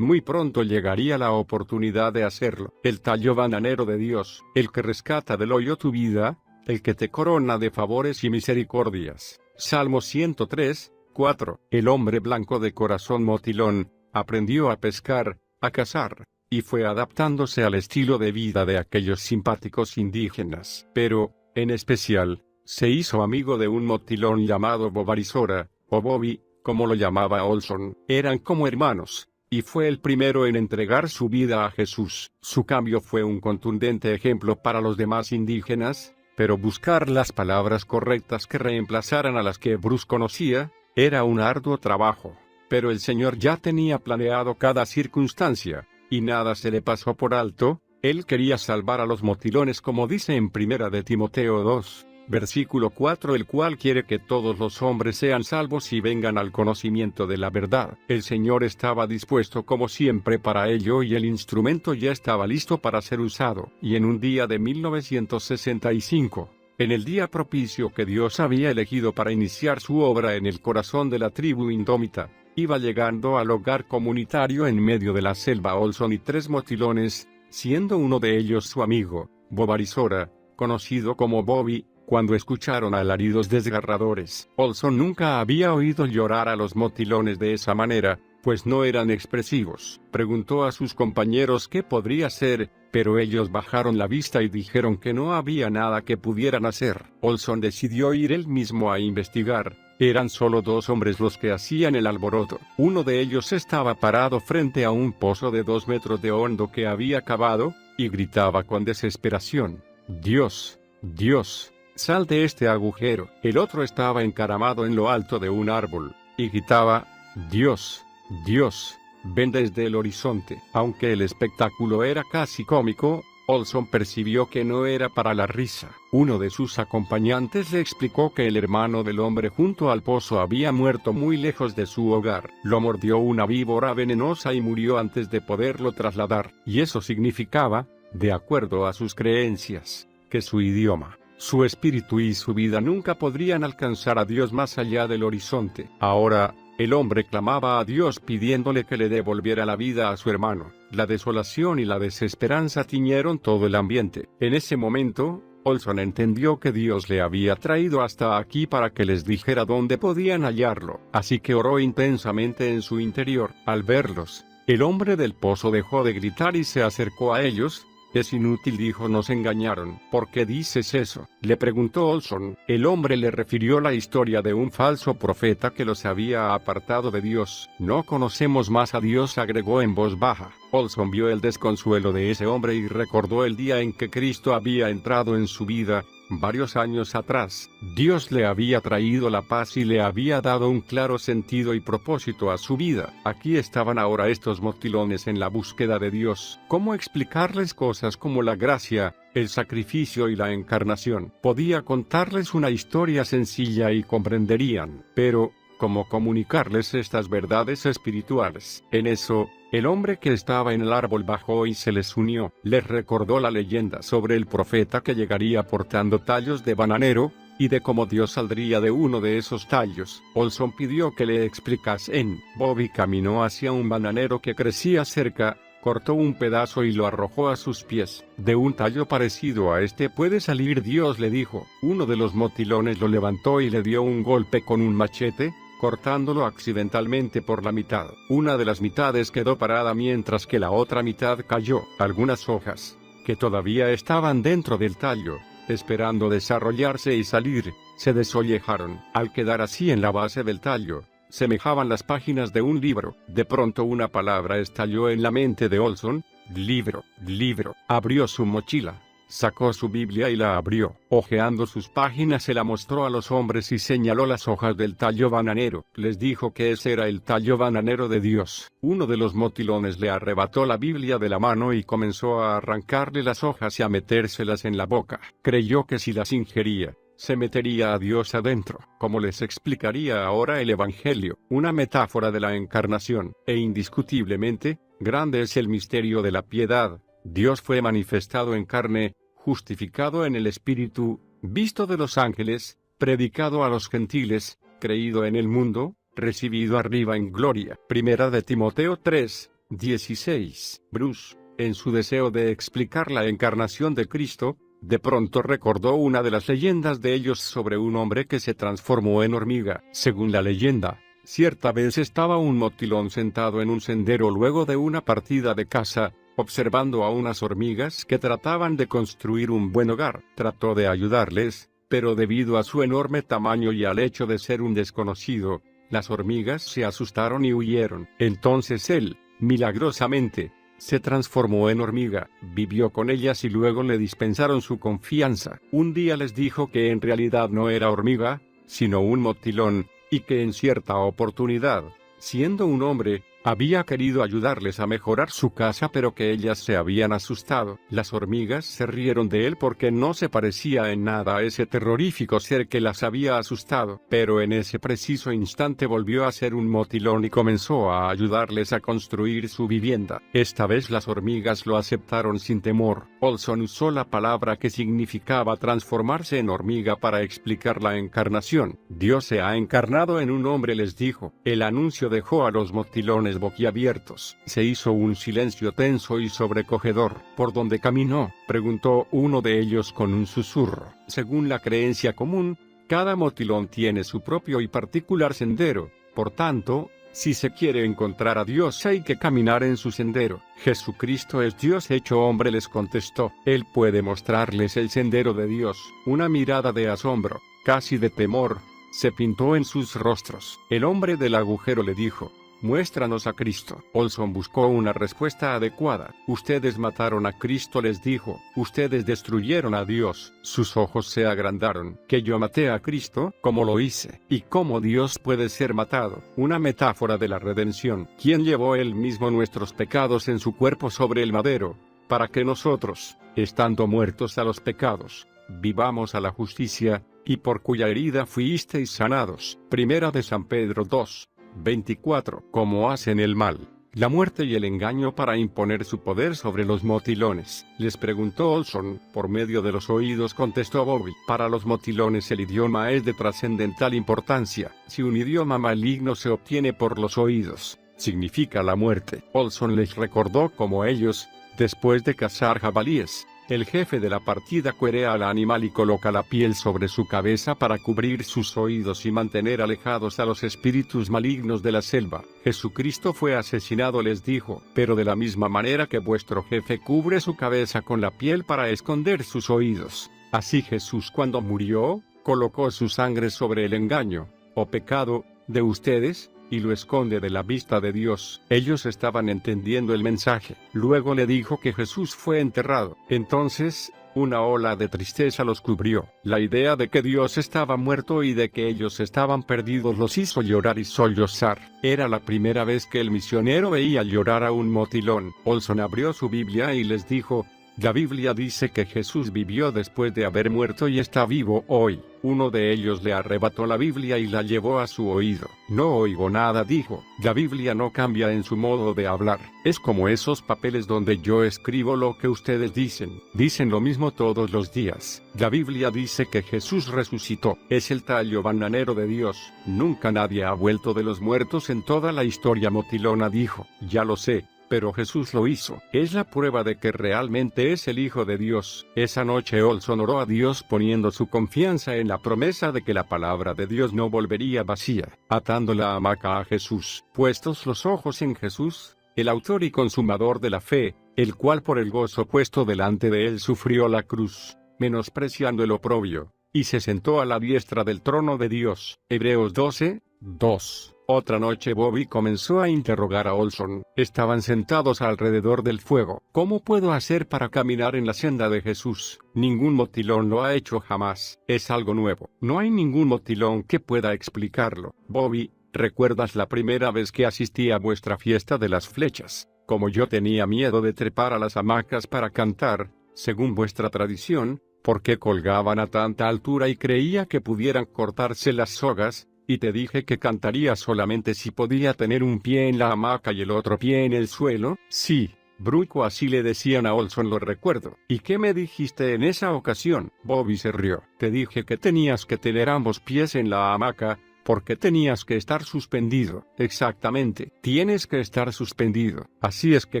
Muy pronto llegaría la oportunidad de hacerlo. El tallo bananero de Dios, el que rescata del hoyo tu vida, el que te corona de favores y misericordias. Salmo 103, 4. El hombre blanco de corazón motilón aprendió a pescar, a cazar, y fue adaptándose al estilo de vida de aquellos simpáticos indígenas. Pero, en especial, se hizo amigo de un motilón llamado Bovarisora, o Bobby, como lo llamaba Olson. Eran como hermanos, y fue el primero en entregar su vida a Jesús. Su cambio fue un contundente ejemplo para los demás indígenas, pero buscar las palabras correctas que reemplazaran a las que Bruce conocía, era un arduo trabajo. Pero el Señor ya tenía planeado cada circunstancia, y nada se le pasó por alto. Él quería salvar a los motilones, como dice en 1 de Timoteo 2. Versículo 4, el cual quiere que todos los hombres sean salvos y vengan al conocimiento de la verdad. El Señor estaba dispuesto como siempre para ello y el instrumento ya estaba listo para ser usado. Y en un día de 1965, en el día propicio que Dios había elegido para iniciar su obra en el corazón de la tribu indómita, iba llegando al hogar comunitario en medio de la selva Olson y 3 motilones, siendo uno de ellos su amigo, Bovarisora, conocido como Bobby. Cuando escucharon alaridos desgarradores, Olson nunca había oído llorar a los motilones de esa manera, pues no eran expresivos. Preguntó a sus compañeros qué podría ser, pero ellos bajaron la vista y dijeron que no había nada que pudieran hacer. Olson decidió ir él mismo a investigar. Eran solo 2 hombres los que hacían el alboroto. Uno de ellos estaba parado frente a un pozo de 2 metros de hondo que había cavado, y gritaba con desesperación: «Dios, Dios, sal de este agujero». El otro estaba encaramado en lo alto de un árbol, y gritaba: «Dios, Dios, ven desde el horizonte». Aunque el espectáculo era casi cómico, Olson percibió que no era para la risa. Uno de sus acompañantes le explicó que el hermano del hombre junto al pozo había muerto muy lejos de su hogar. Lo mordió una víbora venenosa y murió antes de poderlo trasladar. Y eso significaba, de acuerdo a sus creencias, que su idioma, su espíritu y su vida nunca podrían alcanzar a Dios más allá del horizonte. Ahora, el hombre clamaba a Dios pidiéndole que le devolviera la vida a su hermano. La desolación y la desesperanza tiñeron todo el ambiente. En ese momento, Olson entendió que Dios le había traído hasta aquí para que les dijera dónde podían hallarlo, así que oró intensamente en su interior. Al verlos, el hombre del pozo dejó de gritar y se acercó a ellos. «Es inútil», dijo, «nos engañaron». «¿Por qué dices eso?», le preguntó Olson. El hombre le refirió la historia de un falso profeta que los había apartado de Dios. «No conocemos más a Dios», agregó en voz baja. Olson vio el desconsuelo de ese hombre y recordó el día en que Cristo había entrado en su vida. Varios años atrás, Dios le había traído la paz y le había dado un claro sentido y propósito a su vida. Aquí estaban ahora estos motilones en la búsqueda de Dios. ¿Cómo explicarles cosas como la gracia, el sacrificio y la encarnación? Podía contarles una historia sencilla y comprenderían, pero ¿cómo comunicarles estas verdades espirituales? En eso, el hombre que estaba en el árbol bajó y se les unió. Les recordó la leyenda sobre el profeta que llegaría portando tallos de bananero, y de cómo Dios saldría de uno de esos tallos. Olson pidió que le explicasen. Bobby caminó hacia un bananero que crecía cerca, cortó un pedazo y lo arrojó a sus pies. «De un tallo parecido a este puede salir Dios», le dijo. Uno de los motilones lo levantó y le dio un golpe con un machete, cortándolo accidentalmente por la mitad. Una de las mitades quedó parada mientras que la otra mitad cayó. Algunas hojas, que todavía estaban dentro del tallo, esperando desarrollarse y salir, se desollejaron. Al quedar así en la base del tallo, semejaban las páginas de un libro. De pronto una palabra estalló en la mente de Olson: libro, libro. Abrió su mochila, sacó su Biblia y la abrió. Hojeando sus páginas se la mostró a los hombres y señaló las hojas del tallo bananero. Les dijo que ese era el tallo bananero de Dios. Uno de los motilones le arrebató la Biblia de la mano y comenzó a arrancarle las hojas y a metérselas en la boca. Creyó que si las ingería, se metería a Dios adentro. Como les explicaría ahora el Evangelio, una metáfora de la encarnación, e indiscutiblemente, grande es el misterio de la piedad. Dios fue manifestado en carne, justificado en el Espíritu, visto de los ángeles, predicado a los gentiles, creído en el mundo, recibido arriba en gloria. Primera de Timoteo 3:16. Bruce, en su deseo de explicar la encarnación de Cristo, de pronto recordó una de las leyendas de ellos sobre un hombre que se transformó en hormiga. Según la leyenda, cierta vez estaba un motilón sentado en un sendero luego de una partida de caza, observando a unas hormigas que trataban de construir un buen hogar. Trató de ayudarles, pero debido a su enorme tamaño y al hecho de ser un desconocido, las hormigas se asustaron y huyeron. Entonces él, milagrosamente, se transformó en hormiga, vivió con ellas y luego le dispensaron su confianza. Un día les dijo que en realidad no era hormiga, sino un motilón, y que en cierta oportunidad, siendo un hombre, había querido ayudarles a mejorar su casa, pero que ellas se habían asustado. Las hormigas se rieron de él porque no se parecía en nada a ese terrorífico ser que las había asustado. Pero en ese preciso instante volvió a ser un motilón y comenzó a ayudarles a construir su vivienda. Esta vez las hormigas lo aceptaron sin temor. Olson usó la palabra que significaba transformarse en hormiga para explicar la encarnación. Dios se ha encarnado en un hombre, les dijo. El anuncio dejó a los motilones boquiabiertos. Se hizo un silencio tenso y sobrecogedor. ¿Por dónde caminó?, preguntó uno de ellos con un susurro. Según la creencia común, cada motilón tiene su propio y particular sendero. Por tanto, si se quiere encontrar a Dios hay que caminar en su sendero. Jesucristo es Dios hecho hombre, les contestó. Él puede mostrarles el sendero de Dios. Una mirada de asombro, casi de temor, se pintó en sus rostros. El hombre del agujero le dijo: «Muéstranos a Cristo». Olson buscó una respuesta adecuada. «Ustedes mataron a Cristo», les dijo. «Ustedes destruyeron a Dios». Sus ojos se agrandaron. «¿Que yo maté a Cristo? ¿Cómo lo hice? ¿Y cómo Dios puede ser matado?». Una metáfora de la redención. ¿Quién llevó él mismo nuestros pecados en su cuerpo sobre el madero, para que nosotros, estando muertos a los pecados, vivamos a la justicia, y por cuya herida fuisteis sanados? Primera de San Pedro 2:24. ¿Cómo hacen el mal, la muerte y el engaño para imponer su poder sobre los motilones?, les preguntó Olson. «Por medio de los oídos», contestó Bobby. «Para los motilones el idioma es de trascendental importancia. Si un idioma maligno se obtiene por los oídos, significa la muerte. Olson les recordó cómo ellos, después de cazar jabalíes, el jefe de la partida cuerea al animal y coloca la piel sobre su cabeza para cubrir sus oídos y mantener alejados a los espíritus malignos de la selva. Jesucristo fue asesinado, les dijo, pero de la misma manera que vuestro jefe cubre su cabeza con la piel para esconder sus oídos. Así Jesús, cuando murió, colocó su sangre sobre el engaño, o pecado, de ustedes, y lo esconde de la vista de Dios. Ellos estaban entendiendo el mensaje. Luego le dijo que Jesús fue enterrado. Entonces, una ola de tristeza los cubrió. La idea de que Dios estaba muerto y de que ellos estaban perdidos los hizo llorar y sollozar. Era la primera vez que el misionero veía llorar a un motilón. Olson abrió su Biblia y les dijo: la Biblia dice que Jesús vivió después de haber muerto y está vivo hoy. Uno de ellos le arrebató la Biblia y la llevó a su oído. No oigo nada, dijo. La Biblia no cambia en su modo de hablar. Es como esos papeles donde yo escribo lo que ustedes dicen. Dicen lo mismo todos los días. La Biblia dice que Jesús resucitó. Es el tallo bananero de Dios. Nunca nadie ha vuelto de los muertos en toda la historia motilona, dijo. Ya lo sé. Pero Jesús lo hizo. Es la prueba de que realmente es el Hijo de Dios. Esa noche Olson oró a Dios poniendo su confianza en la promesa de que la palabra de Dios no volvería vacía. Atando la hamaca a Jesús. Puestos los ojos en Jesús, el autor y consumador de la fe, el cual por el gozo puesto delante de él sufrió la cruz, menospreciando el oprobio, y se sentó a la diestra del trono de Dios. Hebreos 12, 2. Otra noche Bobby comenzó a interrogar a Olson. Estaban sentados alrededor del fuego. ¿Cómo puedo hacer para caminar en la senda de Jesús? Ningún motilón lo ha hecho jamás. Es algo nuevo. No hay ningún motilón que pueda explicarlo. Bobby, ¿recuerdas la primera vez que asistí a vuestra fiesta de las flechas? Como yo tenía miedo de trepar a las hamacas para cantar, según vuestra tradición, porque colgaban a tanta altura y creía que pudieran cortarse las sogas, y te dije que cantaría solamente si podía tener un pie en la hamaca y el otro pie en el suelo. Sí, Bruco, así le decían a Olson, lo recuerdo. ¿Y qué me dijiste en esa ocasión? Bobby se rió. Te dije que tenías que tener ambos pies en la hamaca, porque tenías que estar suspendido. Exactamente, tienes que estar suspendido. Así es que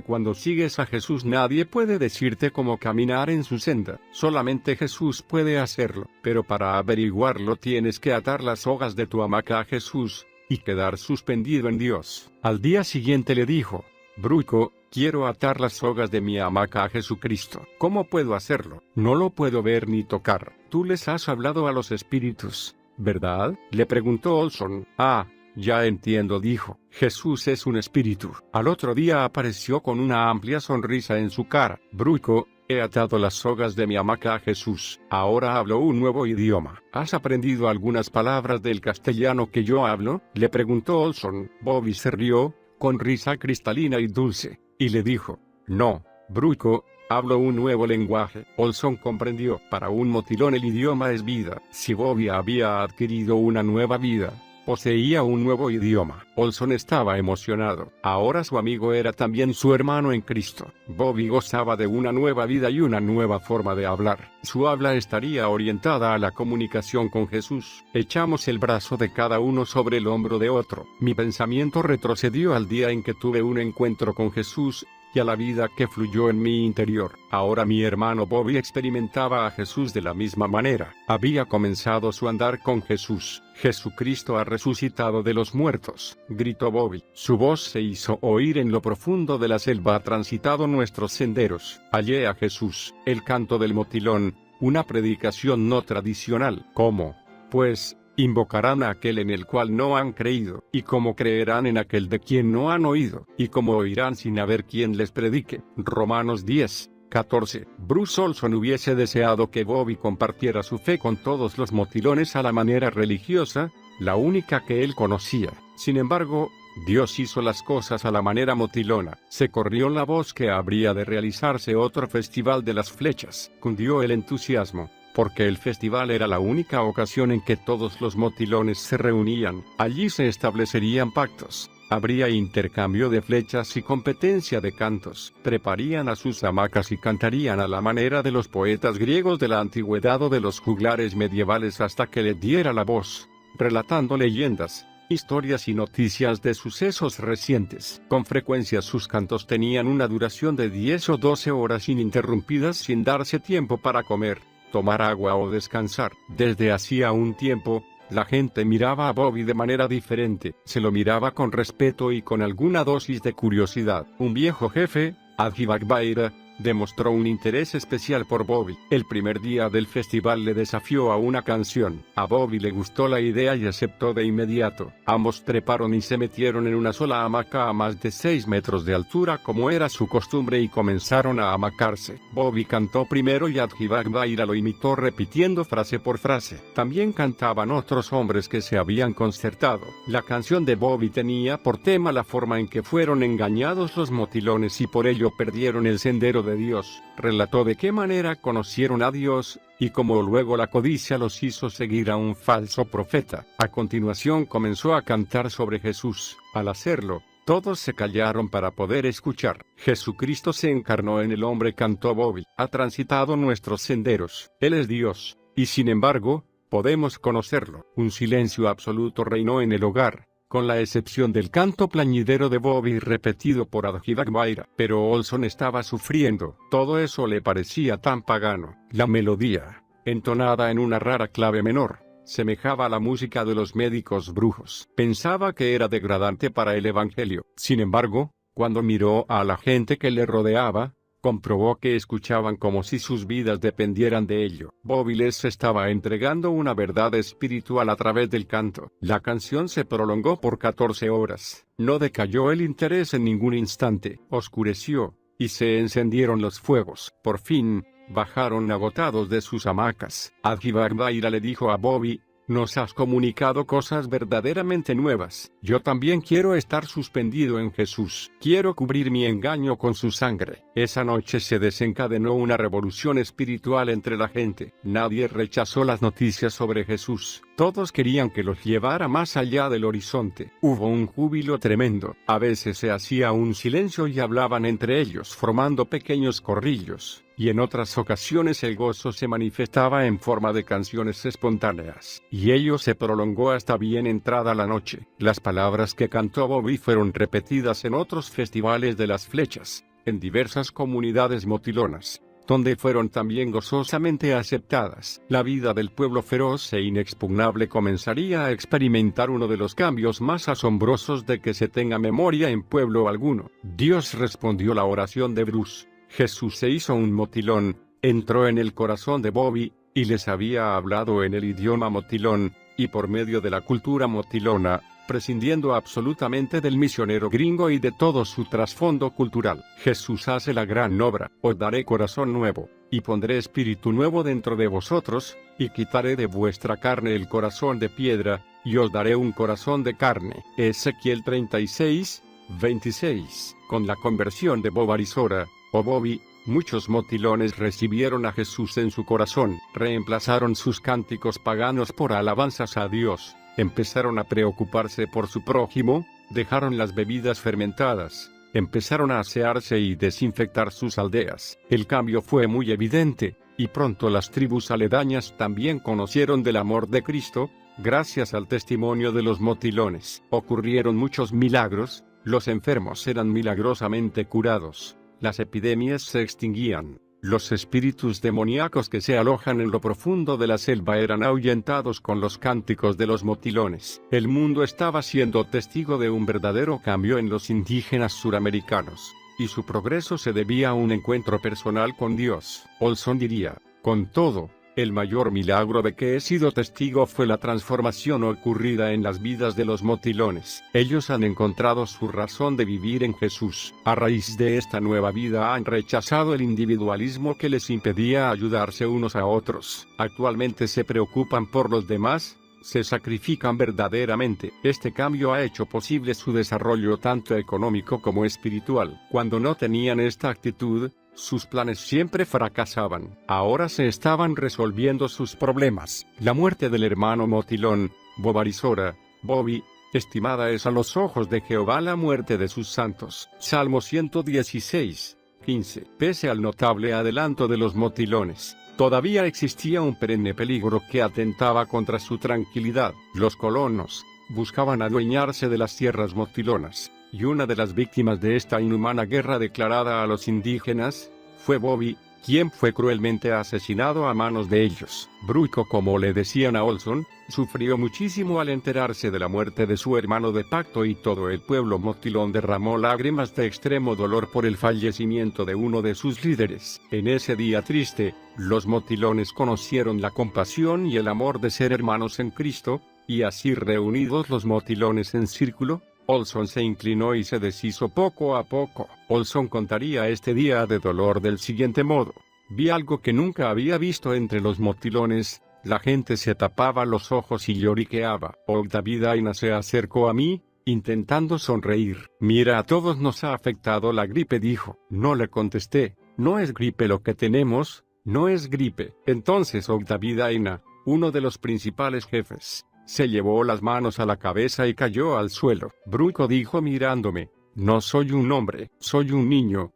cuando sigues a Jesús nadie puede decirte cómo caminar en su senda. Solamente Jesús puede hacerlo. Pero para averiguarlo tienes que atar las sogas de tu hamaca a Jesús, y quedar suspendido en Dios. Al día siguiente le dijo: Bruco, quiero atar las sogas de mi hamaca a Jesucristo. ¿Cómo puedo hacerlo? No lo puedo ver ni tocar. Tú les has hablado a los espíritus, ¿verdad? Le preguntó Olson. Ah, ya entiendo, dijo. Jesús es un espíritu. Al otro día apareció con una amplia sonrisa en su cara. Bruco, he atado las sogas de mi hamaca a Jesús. Ahora hablo un nuevo idioma. ¿Has aprendido algunas palabras del castellano que yo hablo? Le preguntó Olson. Bobby se rió, con risa cristalina y dulce, y le dijo: no, Bruco, hablo un nuevo lenguaje. Olson comprendió. Para un motilón el idioma es vida. Si Bobby había adquirido una nueva vida, poseía un nuevo idioma. Olson estaba emocionado. Ahora su amigo era también su hermano en Cristo. Bobby gozaba de una nueva vida y una nueva forma de hablar. Su habla estaría orientada a la comunicación con Jesús. Echamos el brazo de cada uno sobre el hombro de otro. Mi pensamiento retrocedió al día en que tuve un encuentro con Jesús, y a la vida que fluyó en mi interior. Ahora mi hermano Bobby experimentaba a Jesús de la misma manera. Había comenzado su andar con Jesús. Jesucristo ha resucitado de los muertos, gritó Bobby. Su voz se hizo oír en lo profundo de la selva. Ha transitado nuestros senderos. Hallé a Jesús. El canto del motilón, una predicación no tradicional. ¿Cómo? Pues, invocarán a aquel en el cual no han creído, y como creerán en aquel de quien no han oído, y como oirán sin haber quien les predique. Romanos 10, 14. Bruce Olson hubiese deseado que Bobby compartiera su fe con todos los motilones a la manera religiosa, la única que él conocía. Sin embargo, Dios hizo las cosas a la manera motilona. Se corrió la voz que habría de realizarse otro festival de las flechas. Cundió el entusiasmo, porque el festival era la única ocasión en que todos los motilones se reunían. Allí se establecerían pactos, habría intercambio de flechas y competencia de cantos. Treparían a sus hamacas y cantarían a la manera de los poetas griegos de la antigüedad o de los juglares medievales hasta que les diera la voz, relatando leyendas, historias y noticias de sucesos recientes. Con frecuencia sus cantos tenían una duración de 10 o 12 horas ininterrumpidas sin darse tiempo para comer, tomar agua o descansar. Desde hacía un tiempo, la gente miraba a Bobby de manera diferente. Se lo miraba con respeto y con alguna dosis de curiosidad. Un viejo jefe, Adji Bagbaira, demostró un interés especial por Bobby. El primer día del festival le desafió a una canción. A Bobby le gustó la idea y aceptó de inmediato. Ambos treparon y se metieron en una sola hamaca a más de 6 metros de altura como era su costumbre y comenzaron a hamacarse. Bobby cantó primero y Adji Bagbaira lo imitó repitiendo frase por frase. También cantaban otros hombres que se habían concertado. La canción de Bobby tenía por tema la forma en que fueron engañados los motilones y por ello perdieron el sendero de Dios. Relató de qué manera conocieron a Dios, y cómo luego la codicia los hizo seguir a un falso profeta. A continuación comenzó a cantar sobre Jesús. Al hacerlo, todos se callaron para poder escuchar. Jesucristo se encarnó en el hombre, cantó Bobby. Ha transitado nuestros senderos. Él es Dios, y sin embargo, podemos conocerlo. Un silencio absoluto reinó en el hogar, con la excepción del canto plañidero de Bobby repetido por Adji Bagbaira. Pero Olson estaba sufriendo. Todo eso le parecía tan pagano. La melodía, entonada en una rara clave menor, semejaba a la música de los médicos brujos. Pensaba que era degradante para el evangelio. Sin embargo, cuando miró a la gente que le rodeaba, comprobó que escuchaban como si sus vidas dependieran de ello. Bobby les estaba entregando una verdad espiritual a través del canto. La canción se prolongó por 14 horas. No decayó el interés en ningún instante. Oscureció, y se encendieron los fuegos. Por fin, bajaron agotados de sus hamacas. Adji Bagbaira le dijo a Bobby: nos has comunicado cosas verdaderamente nuevas. Yo también quiero estar suspendido en Jesús. Quiero cubrir mi engaño con su sangre. Esa noche se desencadenó una revolución espiritual entre la gente. Nadie rechazó las noticias sobre Jesús. Todos querían que los llevara más allá del horizonte. Hubo un júbilo tremendo. A veces se hacía un silencio y hablaban entre ellos formando pequeños corrillos. Y en otras ocasiones el gozo se manifestaba en forma de canciones espontáneas. Y ello se prolongó hasta bien entrada la noche. Las palabras que cantó Bobby fueron repetidas en otros festivales de las flechas, en diversas comunidades motilonas, donde fueron también gozosamente aceptadas. La vida del pueblo feroz e inexpugnable comenzaría a experimentar uno de los cambios más asombrosos de que se tenga memoria en pueblo alguno. Dios respondió la oración de Bruce. Jesús se hizo un motilón, entró en el corazón de Bobby, y les había hablado en el idioma motilón, y por medio de la cultura motilona, prescindiendo absolutamente del misionero gringo y de todo su trasfondo cultural. Jesús hace la gran obra: os daré corazón nuevo, y pondré espíritu nuevo dentro de vosotros, y quitaré de vuestra carne el corazón de piedra, y os daré un corazón de carne. Ezequiel 36, 26. Con la conversión de Bovarisora, o Bobby, muchos motilones recibieron a Jesús en su corazón, reemplazaron sus cánticos paganos por alabanzas a Dios, empezaron a preocuparse por su prójimo, dejaron las bebidas fermentadas, empezaron a asearse y desinfectar sus aldeas. El cambio fue muy evidente, y pronto las tribus aledañas también conocieron del amor de Cristo, gracias al testimonio de los motilones. Ocurrieron muchos milagros, los enfermos eran milagrosamente curados. Las epidemias se extinguían, los espíritus demoníacos que se alojan en lo profundo de la selva eran ahuyentados con los cánticos de los motilones. El mundo estaba siendo testigo de un verdadero cambio en los indígenas suramericanos, y su progreso se debía a un encuentro personal con Dios. Olson diría: con todo, el mayor milagro de que he sido testigo fue la transformación ocurrida en las vidas de los motilones. Ellos han encontrado su razón de vivir en Jesús. A raíz de esta nueva vida han rechazado el individualismo que les impedía ayudarse unos a otros. Actualmente se preocupan por los demás, se sacrifican verdaderamente. Este cambio ha hecho posible su desarrollo tanto económico como espiritual. Cuando no tenían esta actitud, sus planes siempre fracasaban. Ahora se estaban resolviendo sus problemas. La muerte del hermano motilón, Bovarisora, Bobby, estimada es a los ojos de Jehová la muerte de sus santos. Salmo 116, 15. Pese al notable adelanto de los motilones, todavía existía un perenne peligro que atentaba contra su tranquilidad. Los colonos, buscaban adueñarse de las tierras motilonas, y una de las víctimas de esta inhumana guerra declarada a los indígenas fue Bobby, quien fue cruelmente asesinado a manos de ellos. Bruco, como le decían a Olson, sufrió muchísimo al enterarse de la muerte de su hermano de pacto, y todo el pueblo motilón derramó lágrimas de extremo dolor por el fallecimiento de uno de sus líderes. En ese día triste, los motilones conocieron la compasión y el amor de ser hermanos en Cristo, y así reunidos los motilones en círculo, Olson se inclinó y se deshizo poco a poco. Olson contaría este día de dolor del siguiente modo: vi algo que nunca había visto entre los motilones. La gente se tapaba los ojos y lloriqueaba. David Aina se acercó a mí, intentando sonreír. Mira, a todos nos ha afectado la gripe, dijo. No le contesté. No es gripe lo que tenemos, no es gripe. Entonces David Aina, uno de los principales jefes, se llevó las manos a la cabeza y cayó al suelo. Bruco dijo mirándome: no soy un hombre, soy un niño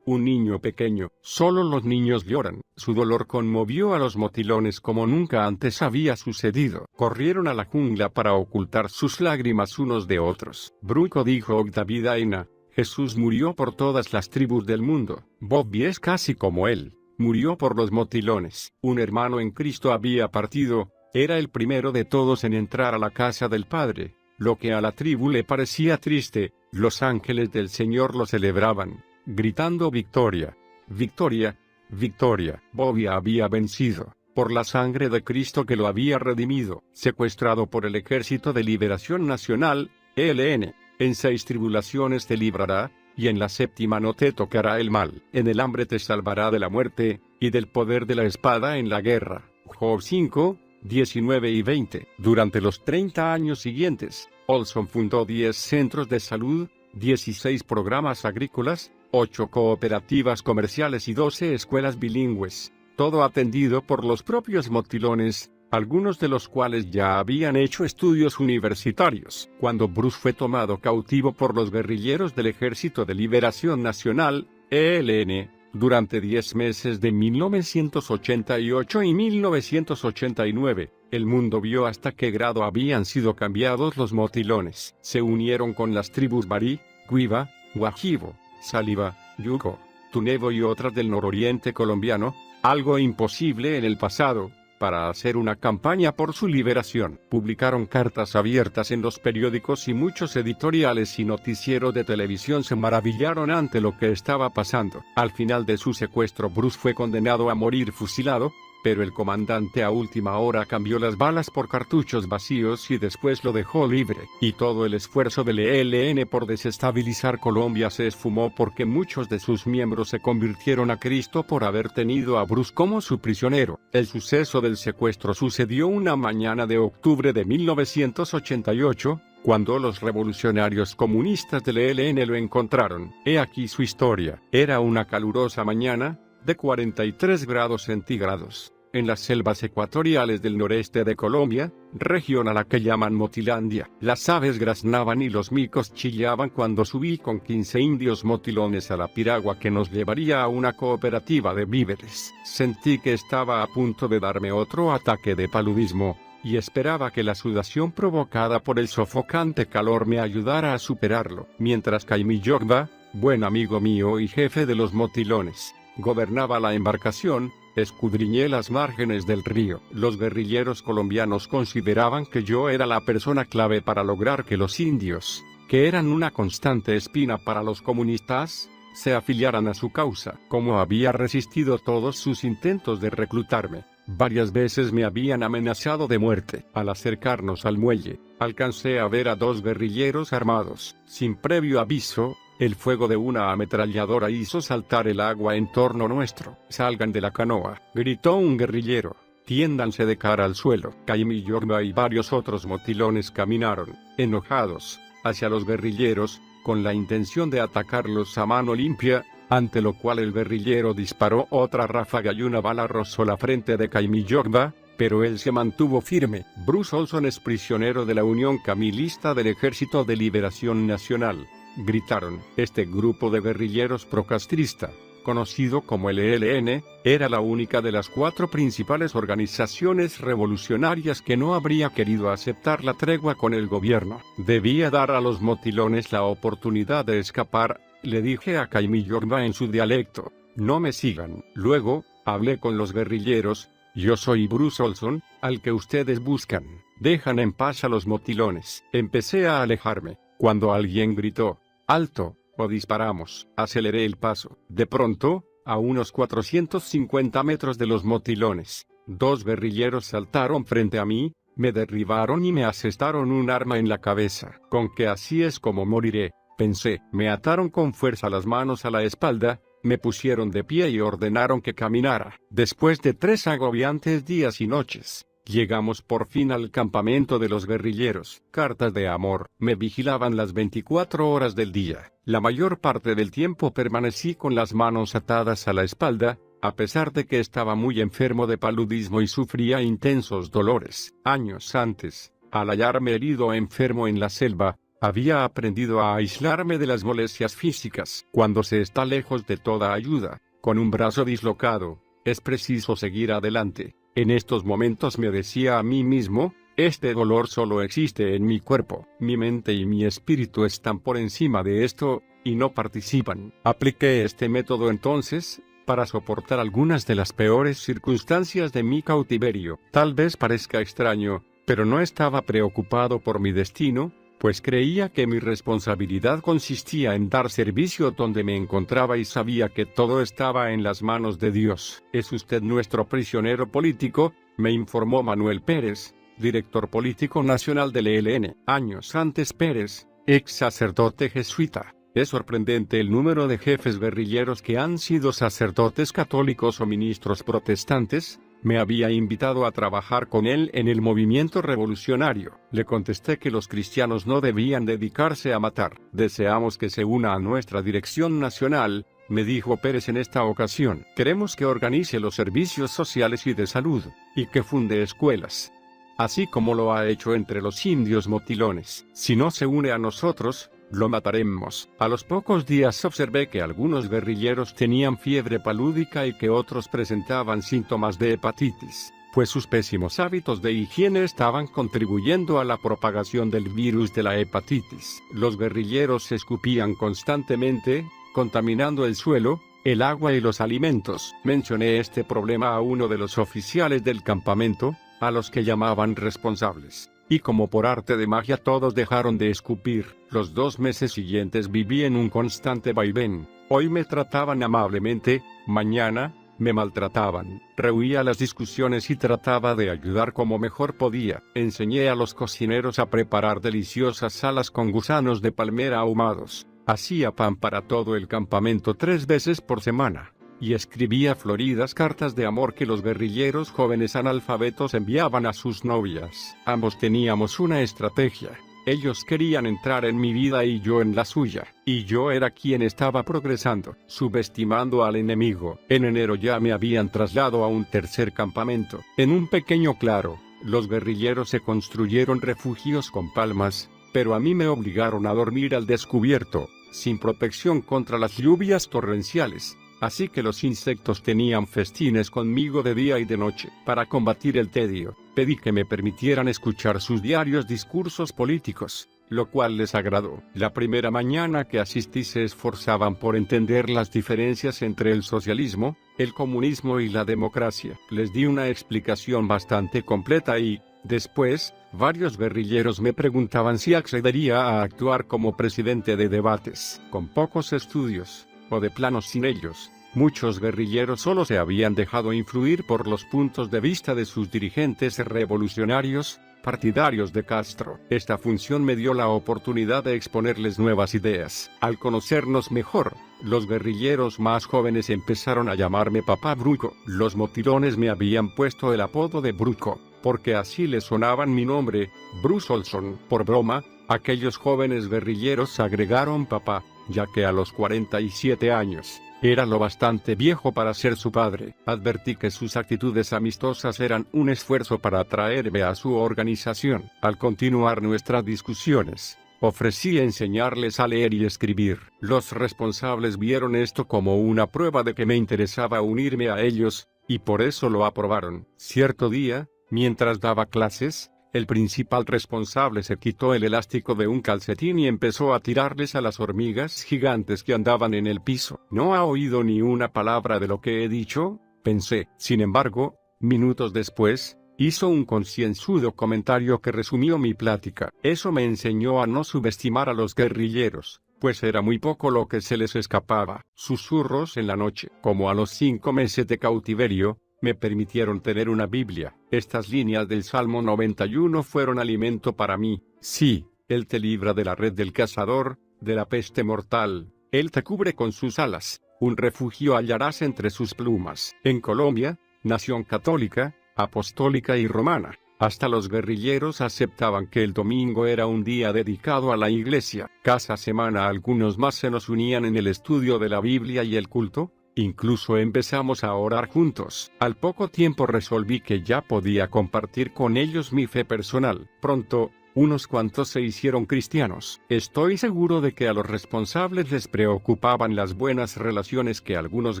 pequeño. Solo los niños lloran. Su dolor conmovió a los motilones como nunca antes había sucedido. Corrieron a la jungla para ocultar sus lágrimas unos de otros. Bruco dijo David Aina: Jesús murió por todas las tribus del mundo. Bobby es casi como él. Murió por los motilones. Un hermano en Cristo había partido. Era el primero de todos en entrar a la casa del Padre. Lo que a la tribu le parecía triste, los ángeles del Señor lo celebraban, gritando victoria, victoria, victoria. Bobby había vencido, por la sangre de Cristo que lo había redimido. Secuestrado por el Ejército de Liberación Nacional, ELN, en 6 tribulaciones te librará, y en la 7ª no te tocará el mal. En el hambre te salvará de la muerte, y del poder de la espada en la guerra. Job 5, 19 y 20. Durante los 30 años siguientes, Olson fundó 10 centros de salud, 16 programas agrícolas, 8 cooperativas comerciales y 12 escuelas bilingües, todo atendido por los propios motilones, algunos de los cuales ya habían hecho estudios universitarios. Cuando Bruce fue tomado cautivo por los guerrilleros del Ejército de Liberación Nacional, ELN, durante 10 meses de 1988 y 1989, el mundo vio hasta qué grado habían sido cambiados los motilones. Se unieron con las tribus Barí, Guiba, Guajibo, Saliva, Yuco, Tunevo y otras del nororiente colombiano, algo imposible en el pasado, para hacer una campaña por su liberación. Publicaron cartas abiertas en los periódicos y muchos editoriales y noticieros de televisión se maravillaron ante lo que estaba pasando. Al final de su secuestro, Bruce fue condenado a morir fusilado, pero el comandante a última hora cambió las balas por cartuchos vacíos y después lo dejó libre. Y todo el esfuerzo del ELN por desestabilizar Colombia se esfumó porque muchos de sus miembros se convirtieron a Cristo por haber tenido a Bruce como su prisionero. El suceso del secuestro sucedió una mañana de octubre de 1988, cuando los revolucionarios comunistas del ELN lo encontraron. He aquí su historia. Era una calurosa mañana, de 43 grados centígrados, en las selvas ecuatoriales del noreste de Colombia, región a la que llaman Motilandia. Las aves graznaban y los micos chillaban cuando subí con 15 indios motilones a la piragua que nos llevaría a una cooperativa de víveres. Sentí que estaba a punto de darme otro ataque de paludismo, y esperaba que la sudación provocada por el sofocante calor me ayudara a superarlo. Mientras Jaime Yogba, buen amigo mío y jefe de los motilones, gobernaba la embarcación, escudriñé las márgenes del río. Los guerrilleros colombianos consideraban que yo era la persona clave para lograr que los indios, que eran una constante espina para los comunistas, se afiliaran a su causa. Como había resistido todos sus intentos de reclutarme, varias veces me habían amenazado de muerte. Al acercarnos al muelle, alcancé a ver a 2 guerrilleros armados. Sin previo aviso, el fuego de una ametralladora hizo saltar el agua en torno nuestro. «Salgan de la canoa», gritó un guerrillero. «Tiéndanse de cara al suelo». Jaime Yogba y varios otros motilones caminaron, enojados, hacia los guerrilleros, con la intención de atacarlos a mano limpia, ante lo cual el guerrillero disparó otra ráfaga y una bala rozó la frente de Jaime Yogba, pero él se mantuvo firme. Bruce Olson es prisionero de la Unión Camilista del Ejército de Liberación Nacional, gritaron. Este grupo de guerrilleros procastrista, conocido como el ELN, era la única de las 4 principales organizaciones revolucionarias que no habría querido aceptar la tregua con el gobierno. Debía dar a los motilones la oportunidad de escapar, le dije a Jaime Yorba en su dialecto. No me sigan. Luego, hablé con los guerrilleros. Yo soy Bruce Olson, al que ustedes buscan. Dejan en paz a los motilones. Empecé a alejarme, cuando alguien gritó, ¡alto! O disparamos. Aceleré el paso. De pronto, a unos 450 metros de los motilones, 2 guerrilleros saltaron frente a mí, me derribaron y me asestaron un arma en la cabeza. Con que así es como moriré, pensé. Me ataron con fuerza las manos a la espalda, me pusieron de pie y ordenaron que caminara. Después de 3 agobiantes días y noches, llegamos por fin al campamento de los guerrilleros. Cartas de amor. Me vigilaban las 24 horas del día. La mayor parte del tiempo permanecí con las manos atadas a la espalda, a pesar de que estaba muy enfermo de paludismo y sufría intensos dolores. Años antes, al hallarme herido o enfermo en la selva, había aprendido a aislarme de las molestias físicas. Cuando se está lejos de toda ayuda, con un brazo dislocado, es preciso seguir adelante. En estos momentos me decía a mí mismo, este dolor solo existe en mi cuerpo. Mi mente y mi espíritu están por encima de esto, y no participan. Apliqué este método entonces, para soportar algunas de las peores circunstancias de mi cautiverio. Tal vez parezca extraño, pero no estaba preocupado por mi destino, pues creía que mi responsabilidad consistía en dar servicio donde me encontraba y sabía que todo estaba en las manos de Dios. ¿Es usted nuestro prisionero político?, me informó Manuel Pérez, director político nacional del ELN. Años antes Pérez, ex sacerdote jesuita. Es sorprendente el número de jefes guerrilleros que han sido sacerdotes católicos o ministros protestantes. Me había invitado a trabajar con él en el movimiento revolucionario. Le contesté que los cristianos no debían dedicarse a matar. Deseamos que se una a nuestra dirección nacional, me dijo Pérez en esta ocasión. Queremos que organice los servicios sociales y de salud, y que funde escuelas, así como lo ha hecho entre los indios motilones. Si no se une a nosotros, lo mataremos. A los pocos días observé que algunos guerrilleros tenían fiebre palúdica y que otros presentaban síntomas de hepatitis, pues sus pésimos hábitos de higiene estaban contribuyendo a la propagación del virus de la hepatitis. Los guerrilleros escupían constantemente, contaminando el suelo, el agua y los alimentos. Mencioné este problema a uno de los oficiales del campamento, a los que llamaban responsables. Y como por arte de magia todos dejaron de escupir. Los 2 meses siguientes viví en un constante vaivén. Hoy me trataban amablemente, mañana, me maltrataban. Rehuía las discusiones y trataba de ayudar como mejor podía. Enseñé a los cocineros a preparar deliciosas salas con gusanos de palmera ahumados. Hacía pan para todo el campamento 3 veces por semana. Y escribía floridas cartas de amor que los guerrilleros jóvenes analfabetos enviaban a sus novias. Ambos teníamos una estrategia. Ellos querían entrar en mi vida y yo en la suya. Y yo era quien estaba progresando, subestimando al enemigo. En enero ya me habían trasladado a un tercer campamento. En un pequeño claro, los guerrilleros se construyeron refugios con palmas, pero a mí me obligaron a dormir al descubierto, sin protección contra las lluvias torrenciales. Así que los insectos tenían festines conmigo de día y de noche. Para combatir el tedio, pedí que me permitieran escuchar sus diarios discursos políticos, lo cual les agradó. La primera mañana que asistí se esforzaban por entender las diferencias entre el socialismo, el comunismo y la democracia. Les di una explicación bastante completa y, después, varios guerrilleros me preguntaban si accedería a actuar como presidente de debates. Con pocos estudios, o de plano sin ellos, muchos guerrilleros solo se habían dejado influir por los puntos de vista de sus dirigentes revolucionarios, partidarios de Castro. Esta función me dio la oportunidad de exponerles nuevas ideas. Al conocernos mejor, los guerrilleros más jóvenes empezaron a llamarme Papá Bruco. Los motilones me habían puesto el apodo de Bruco, porque así le sonaban mi nombre, Bruce Olson. Por broma, aquellos jóvenes guerrilleros agregaron papá, ya que a los 47 años, era lo bastante viejo para ser su padre. Advertí que sus actitudes amistosas eran un esfuerzo para atraerme a su organización. Al continuar nuestras discusiones, Ofrecí enseñarles a leer y escribir. Los responsables vieron esto como una prueba de que me interesaba unirme a ellos, y por eso lo aprobaron. Cierto día, mientras daba clases, el principal responsable se quitó el elástico de un calcetín y empezó a tirarles a las hormigas gigantes que andaban en el piso. ¿No ha oído ni una palabra de lo que he dicho?, pensé. Sin embargo, minutos después, hizo un concienzudo comentario que resumió mi plática. Eso me enseñó a no subestimar a los guerrilleros, pues era muy poco lo que se les escapaba. Susurros en la noche. Como a los 5 meses de cautiverio, me permitieron tener una Biblia. Estas líneas del Salmo 91 fueron alimento para mí. Sí, Él te libra de la red del cazador, de la peste mortal. Él te cubre con sus alas. Un refugio hallarás entre sus plumas. En Colombia, nación católica, apostólica y romana, hasta los guerrilleros aceptaban que el domingo era un día dedicado a la iglesia. Cada semana algunos más se nos unían en el estudio de la Biblia y el culto. Incluso empezamos a orar juntos. Al poco tiempo resolví que ya podía compartir con ellos mi fe personal. Pronto, unos cuantos se hicieron cristianos. Estoy seguro de que a los responsables les preocupaban las buenas relaciones que algunos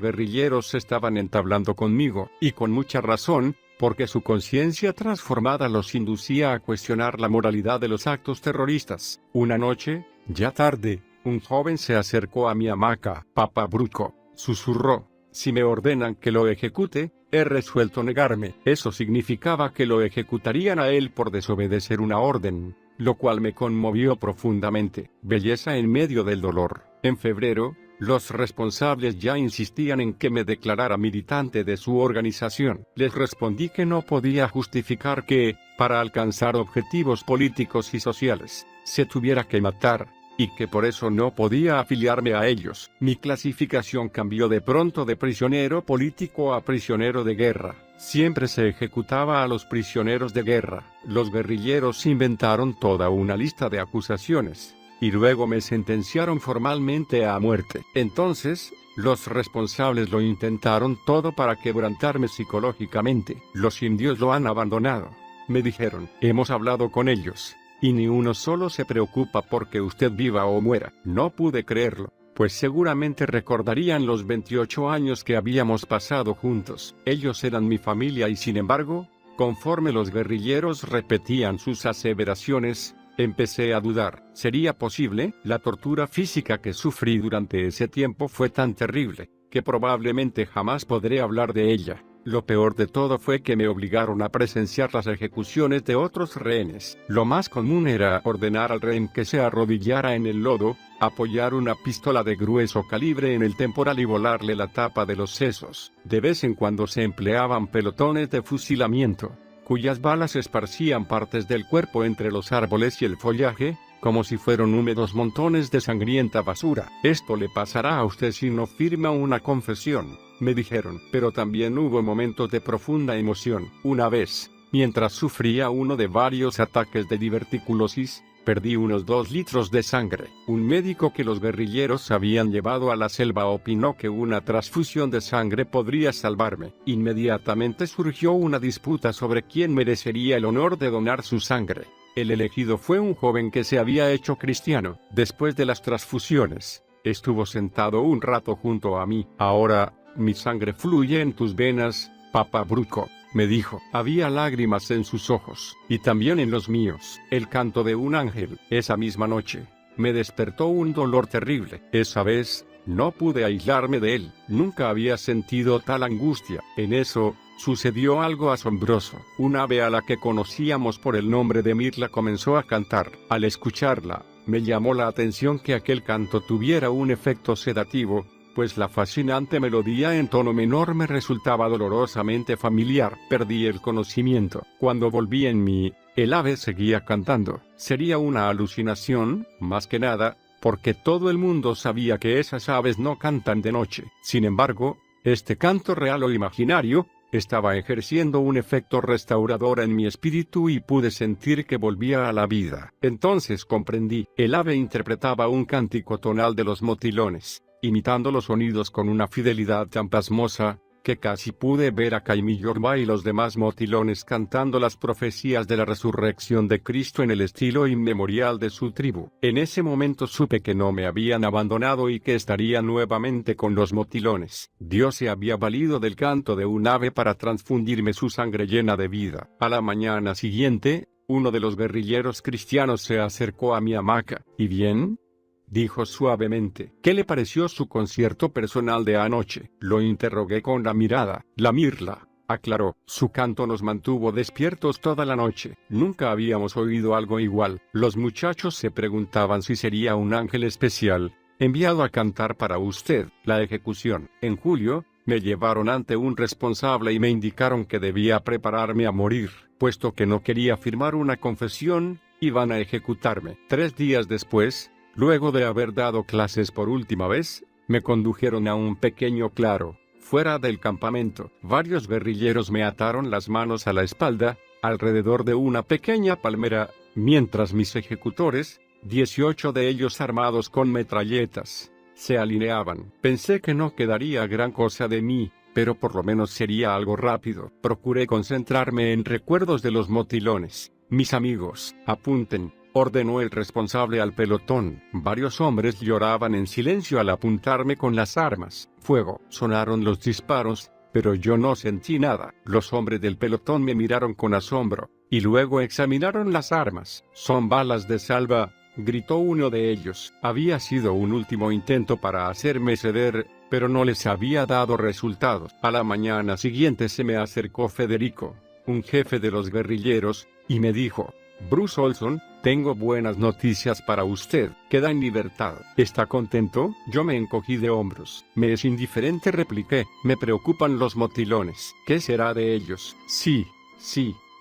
guerrilleros estaban entablando conmigo, y con mucha razón, porque su conciencia transformada los inducía a cuestionar la moralidad de los actos terroristas. Una noche, ya tarde, un joven se acercó a mi hamaca. «Papá Bruco», susurró, «si me ordenan que lo ejecute, he resuelto negarme». Eso significaba que lo ejecutarían a él por desobedecer una orden, lo cual me conmovió profundamente. Belleza en medio del dolor. En febrero, los responsables ya insistían en que me declarara militante de su organización. Les respondí que no podía justificar que, para alcanzar objetivos políticos y sociales, se tuviera que matar, y que por eso no podía afiliarme a ellos. Mi clasificación cambió de pronto de prisionero político a prisionero de guerra. Siempre se ejecutaba a los prisioneros de guerra. Los guerrilleros inventaron toda una lista de acusaciones, y luego me sentenciaron formalmente a muerte. Entonces, los responsables lo intentaron todo para quebrantarme psicológicamente. Los indios lo han abandonado, me dijeron. Hemos hablado con ellos, y ni uno solo se preocupa porque usted viva o muera. No pude creerlo, pues seguramente recordarían los 28 años que habíamos pasado juntos. Ellos eran mi familia y sin embargo, conforme los guerrilleros repetían sus aseveraciones, empecé a dudar. ¿Sería posible? La tortura física que sufrí durante ese tiempo fue tan terrible, que probablemente jamás podré hablar de ella. Lo peor de todo fue que me obligaron a presenciar las ejecuciones de otros rehenes. Lo más común era ordenar al rehén que se arrodillara en el lodo, apoyar una pistola de grueso calibre en el temporal y volarle la tapa de los sesos. De vez en cuando se empleaban pelotones de fusilamiento, cuyas balas esparcían partes del cuerpo entre los árboles y el follaje, como si fueran húmedos montones de sangrienta basura. Esto le pasará a usted si no firma una confesión, me dijeron. Pero también hubo momentos de profunda emoción. Una vez, mientras sufría uno de varios ataques de diverticulosis, perdí unos 2 litros de sangre. Un médico que los guerrilleros habían llevado a la selva opinó que una transfusión de sangre podría salvarme. Inmediatamente surgió una disputa sobre quién merecería el honor de donar su sangre. El elegido fue un joven que se había hecho cristiano. Después de las transfusiones, estuvo sentado un rato junto a mí. «Ahora, mi sangre fluye en tus venas, Papá Bruco», me dijo. Había lágrimas en sus ojos, y también en los míos. El canto de un ángel. Esa misma noche, me despertó un dolor terrible. Esa vez, no pude aislarme de él. Nunca había sentido tal angustia. En eso, sucedió algo asombroso. Un ave a la que conocíamos por el nombre de Mirla comenzó a cantar. Al escucharla, me llamó la atención que aquel canto tuviera un efecto sedativo, pues la fascinante melodía en tono menor me resultaba dolorosamente familiar. Perdí el conocimiento. Cuando volví en mí, el ave seguía cantando. ¿Sería una alucinación? Más que nada, porque todo el mundo sabía que esas aves no cantan de noche. Sin embargo, este canto real o imaginario estaba ejerciendo un efecto restaurador en mi espíritu y pude sentir que volvía a la vida. Entonces comprendí. El ave interpretaba un cántico tonal de los motilones, imitando los sonidos con una fidelidad tan pasmosa, que casi pude ver a Caimí Yorba y los demás motilones cantando las profecías de la resurrección de Cristo en el estilo inmemorial de su tribu. En ese momento supe que no me habían abandonado y que estaría nuevamente con los motilones. Dios se había valido del canto de un ave para transfundirme su sangre llena de vida. A la mañana siguiente, uno de los guerrilleros cristianos se acercó a mi hamaca. ¿Y bien?, dijo suavemente. ¿Qué le pareció su concierto personal de anoche? Lo interrogué con la mirada. La mirla, aclaró. Su canto nos mantuvo despiertos toda la noche. Nunca habíamos oído algo igual. Los muchachos se preguntaban si sería un ángel especial, enviado a cantar para usted. La ejecución. En julio, me llevaron ante un responsable y me indicaron que debía prepararme a morir, puesto que no quería firmar una confesión, iban a ejecutarme. 3 días después, luego de haber dado clases por última vez, me condujeron a un pequeño claro, fuera del campamento. Varios guerrilleros me ataron las manos a la espalda, alrededor de una pequeña palmera, mientras mis ejecutores, 18 de ellos armados con metralletas, se alineaban. Pensé que no quedaría gran cosa de mí, pero por lo menos sería algo rápido. Procuré concentrarme en recuerdos de los motilones. Mis amigos, apunten, ordenó el responsable al pelotón. Varios hombres lloraban en silencio al apuntarme con las armas. Fuego. Sonaron los disparos, pero yo no sentí nada. Los hombres del pelotón me miraron con asombro, y luego examinaron las armas. Son balas de salva, gritó uno de ellos. Había sido un último intento para hacerme ceder, pero no les había dado resultados. A la mañana siguiente se me acercó Federico, un jefe de los guerrilleros, y me dijo: Bruce Olson, tengo buenas noticias para usted. Queda en libertad. ¿Está contento? Yo me encogí de hombros. Me es indiferente, repliqué. Me preocupan los motilones. ¿Qué será de ellos? Sí,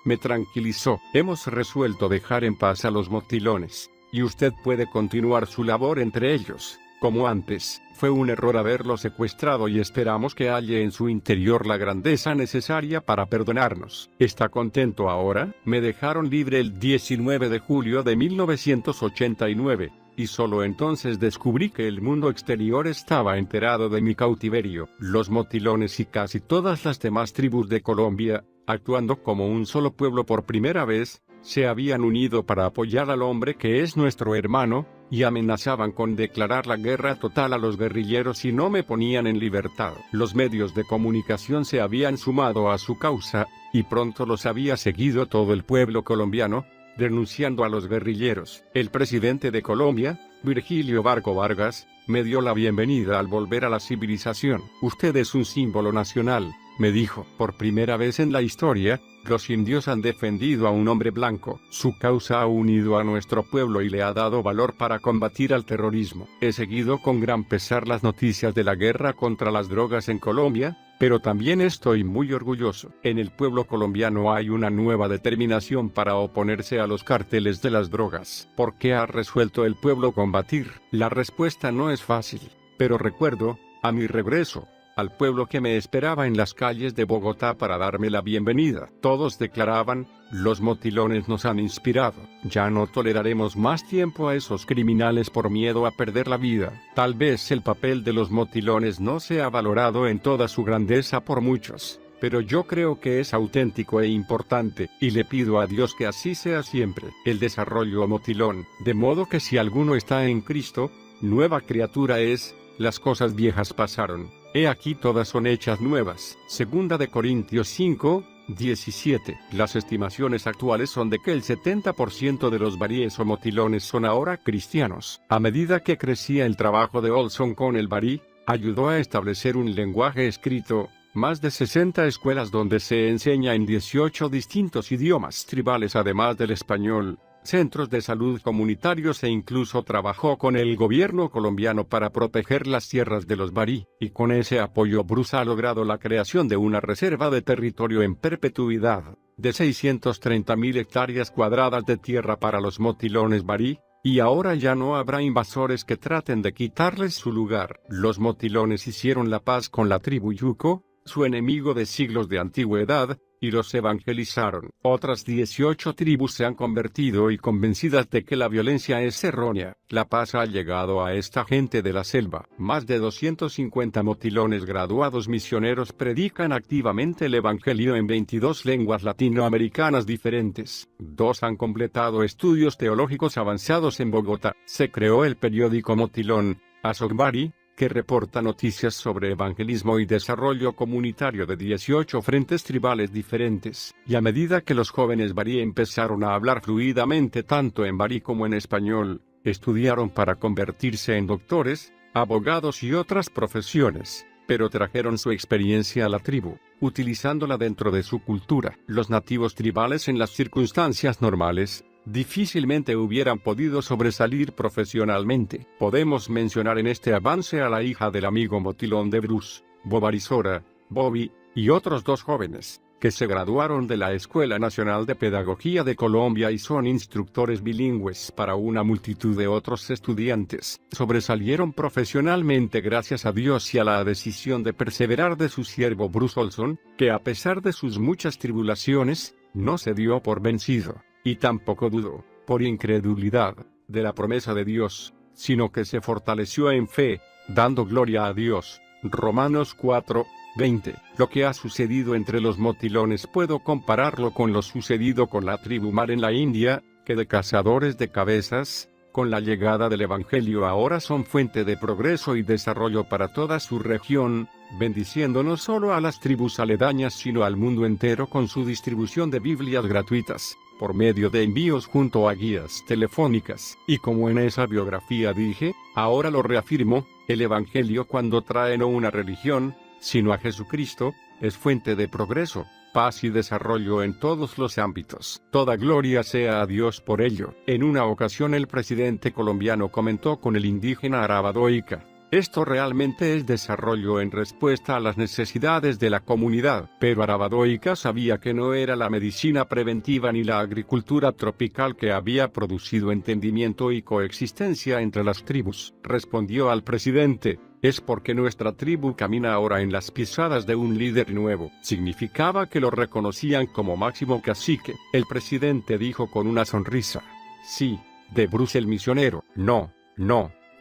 me tranquilizó. Hemos resuelto dejar en paz a los motilones, y usted puede continuar su labor entre ellos, como antes. Fue un error haberlo secuestrado y esperamos que halle en su interior la grandeza necesaria para perdonarnos. ¿Está contento ahora? Me dejaron libre el 19 de julio de 1989, y solo entonces descubrí que el mundo exterior estaba enterado de mi cautiverio. Los motilones y casi todas las demás tribus de Colombia, actuando como un solo pueblo por primera vez, se habían unido para apoyar al hombre que es nuestro hermano, y amenazaban con declarar la guerra total a los guerrilleros si no me ponían en libertad. Los medios de comunicación se habían sumado a su causa, y pronto los había seguido todo el pueblo colombiano, denunciando a los guerrilleros. El presidente de Colombia, Virgilio Barco Vargas, me dio la bienvenida al volver a la civilización. Usted es un símbolo nacional, me dijo. Por primera vez en la historia, los indios han defendido a un hombre blanco. Su causa ha unido a nuestro pueblo y le ha dado valor para combatir al terrorismo. He seguido con gran pesar las noticias de la guerra contra las drogas en Colombia, pero también estoy muy orgulloso. En el pueblo colombiano hay una nueva determinación para oponerse a los cárteles de las drogas. ¿Por qué ha resuelto el pueblo combatir? La respuesta no es fácil, pero recuerdo, a mi regreso, al pueblo que me esperaba en las calles de Bogotá para darme la bienvenida. Todos declaraban: los motilones nos han inspirado. Ya no toleraremos más tiempo a esos criminales por miedo a perder la vida. Tal vez el papel de los motilones no sea valorado en toda su grandeza por muchos, pero yo creo que es auténtico e importante, y le pido a Dios que así sea siempre. El desarrollo motilón, de modo que si alguno está en Cristo, nueva criatura es, las cosas viejas pasaron. He aquí todas son hechas nuevas. Segunda de Corintios 5, 17. Las estimaciones actuales son de que el 70% de los baríes o motilones son ahora cristianos. A medida que crecía el trabajo de Olson con el barí, ayudó a establecer un lenguaje escrito, más de 60 escuelas donde se enseña en 18 distintos idiomas tribales además del español, centros de salud comunitarios e incluso trabajó con el gobierno colombiano para proteger las tierras de los barí, y con ese apoyo Bruce ha logrado la creación de una reserva de territorio en perpetuidad, de 630.000 hectáreas cuadradas de tierra para los motilones barí, y ahora ya no habrá invasores que traten de quitarles su lugar. Los motilones hicieron la paz con la tribu Yuco, su enemigo de siglos de antigüedad, y los evangelizaron. Otras 18 tribus se han convertido y convencidas de que la violencia es errónea. La paz ha llegado a esta gente de la selva. Más de 250 motilones graduados misioneros predican activamente el evangelio en 22 lenguas latinoamericanas diferentes. 2 han completado estudios teológicos avanzados en Bogotá. Se creó el periódico Motilón, Azogbari, que reporta noticias sobre evangelismo y desarrollo comunitario de 18 frentes tribales diferentes. Y a medida que los jóvenes barí empezaron a hablar fluidamente tanto en barí como en español, estudiaron para convertirse en doctores, abogados y otras profesiones, pero trajeron su experiencia a la tribu, utilizándola dentro de su cultura. Los nativos tribales en las circunstancias normales difícilmente hubieran podido sobresalir profesionalmente. Podemos mencionar en este avance a la hija del amigo motilón de Bruce, Bobarizora, Bobby, y otros 2 jóvenes, que se graduaron de la Escuela Nacional de Pedagogía de Colombia y son instructores bilingües para una multitud de otros estudiantes. Sobresalieron profesionalmente gracias a Dios y a la decisión de perseverar de su siervo Bruce Olson, que a pesar de sus muchas tribulaciones, no se dio por vencido, y tampoco dudó, por incredulidad, de la promesa de Dios, sino que se fortaleció en fe, dando gloria a Dios. Romanos 4:20. Lo que ha sucedido entre los motilones puedo compararlo con lo sucedido con la tribu Mar en la India, que de cazadores de cabezas, con la llegada del Evangelio ahora son fuente de progreso y desarrollo para toda su región, bendiciendo no solo a las tribus aledañas sino al mundo entero con su distribución de Biblias gratuitas, por medio de envíos junto a guías telefónicas. Y como en esa biografía dije, ahora lo reafirmo, el Evangelio cuando trae no una religión, sino a Jesucristo, es fuente de progreso, paz y desarrollo en todos los ámbitos. Toda gloria sea a Dios por ello. En una ocasión el presidente colombiano comentó con el indígena Arabadoica: esto realmente es desarrollo en respuesta a las necesidades de la comunidad. Pero Arabadoica sabía que no era la medicina preventiva ni la agricultura tropical que había producido entendimiento y coexistencia entre las tribus. Respondió al presidente: es porque nuestra tribu camina ahora en las pisadas de un líder nuevo. Significaba que lo reconocían como máximo cacique. El presidente dijo con una sonrisa: sí, de Bruce el misionero. No,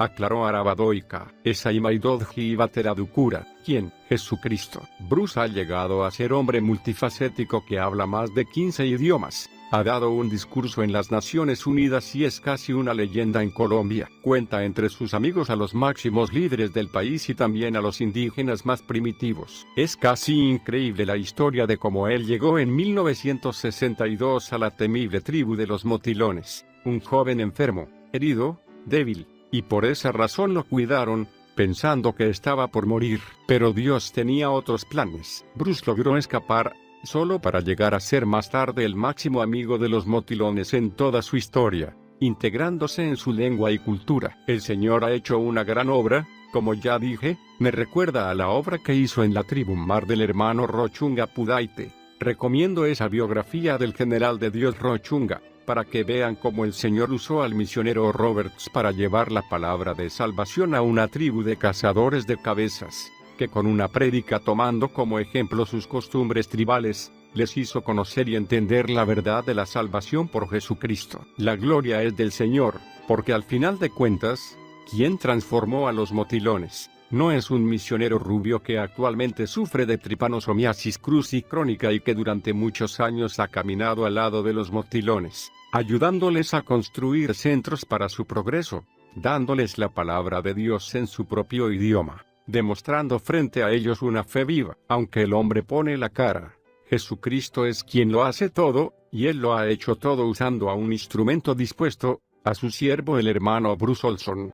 aclaró Arabadoica, es Aimaidodji Ibateradukura. ¿Quién? Jesucristo. Bruce ha llegado a ser hombre multifacético que habla más de 15 idiomas. Ha dado un discurso en las Naciones Unidas y es casi una leyenda en Colombia. Cuenta entre sus amigos a los máximos líderes del país y también a los indígenas más primitivos. Es casi increíble la historia de cómo él llegó en 1962 a la temible tribu de los motilones. Un joven enfermo, herido, débil, y por esa razón lo cuidaron, pensando que estaba por morir. Pero Dios tenía otros planes. Bruce logró escapar, solo para llegar a ser más tarde el máximo amigo de los motilones en toda su historia, integrándose en su lengua y cultura. El Señor ha hecho una gran obra, como ya dije, me recuerda a la obra que hizo en la tribu Mar del hermano Rochunga Pudaite. Recomiendo esa biografía del general de Dios Rochunga, para que vean cómo el Señor usó al misionero Roberts para llevar la palabra de salvación a una tribu de cazadores de cabezas, que con una prédica tomando como ejemplo sus costumbres tribales, les hizo conocer y entender la verdad de la salvación por Jesucristo. La gloria es del Señor, porque al final de cuentas, quien transformó a los motilones, no es un misionero rubio que actualmente sufre de tripanosomiasis crucicrónica y que durante muchos años ha caminado al lado de los motilones, ayudándoles a construir centros para su progreso, dándoles la palabra de Dios en su propio idioma, demostrando frente a ellos una fe viva. Aunque el hombre pone la cara, Jesucristo es quien lo hace todo, y Él lo ha hecho todo usando a un instrumento dispuesto, a su siervo el hermano Bruce Olson.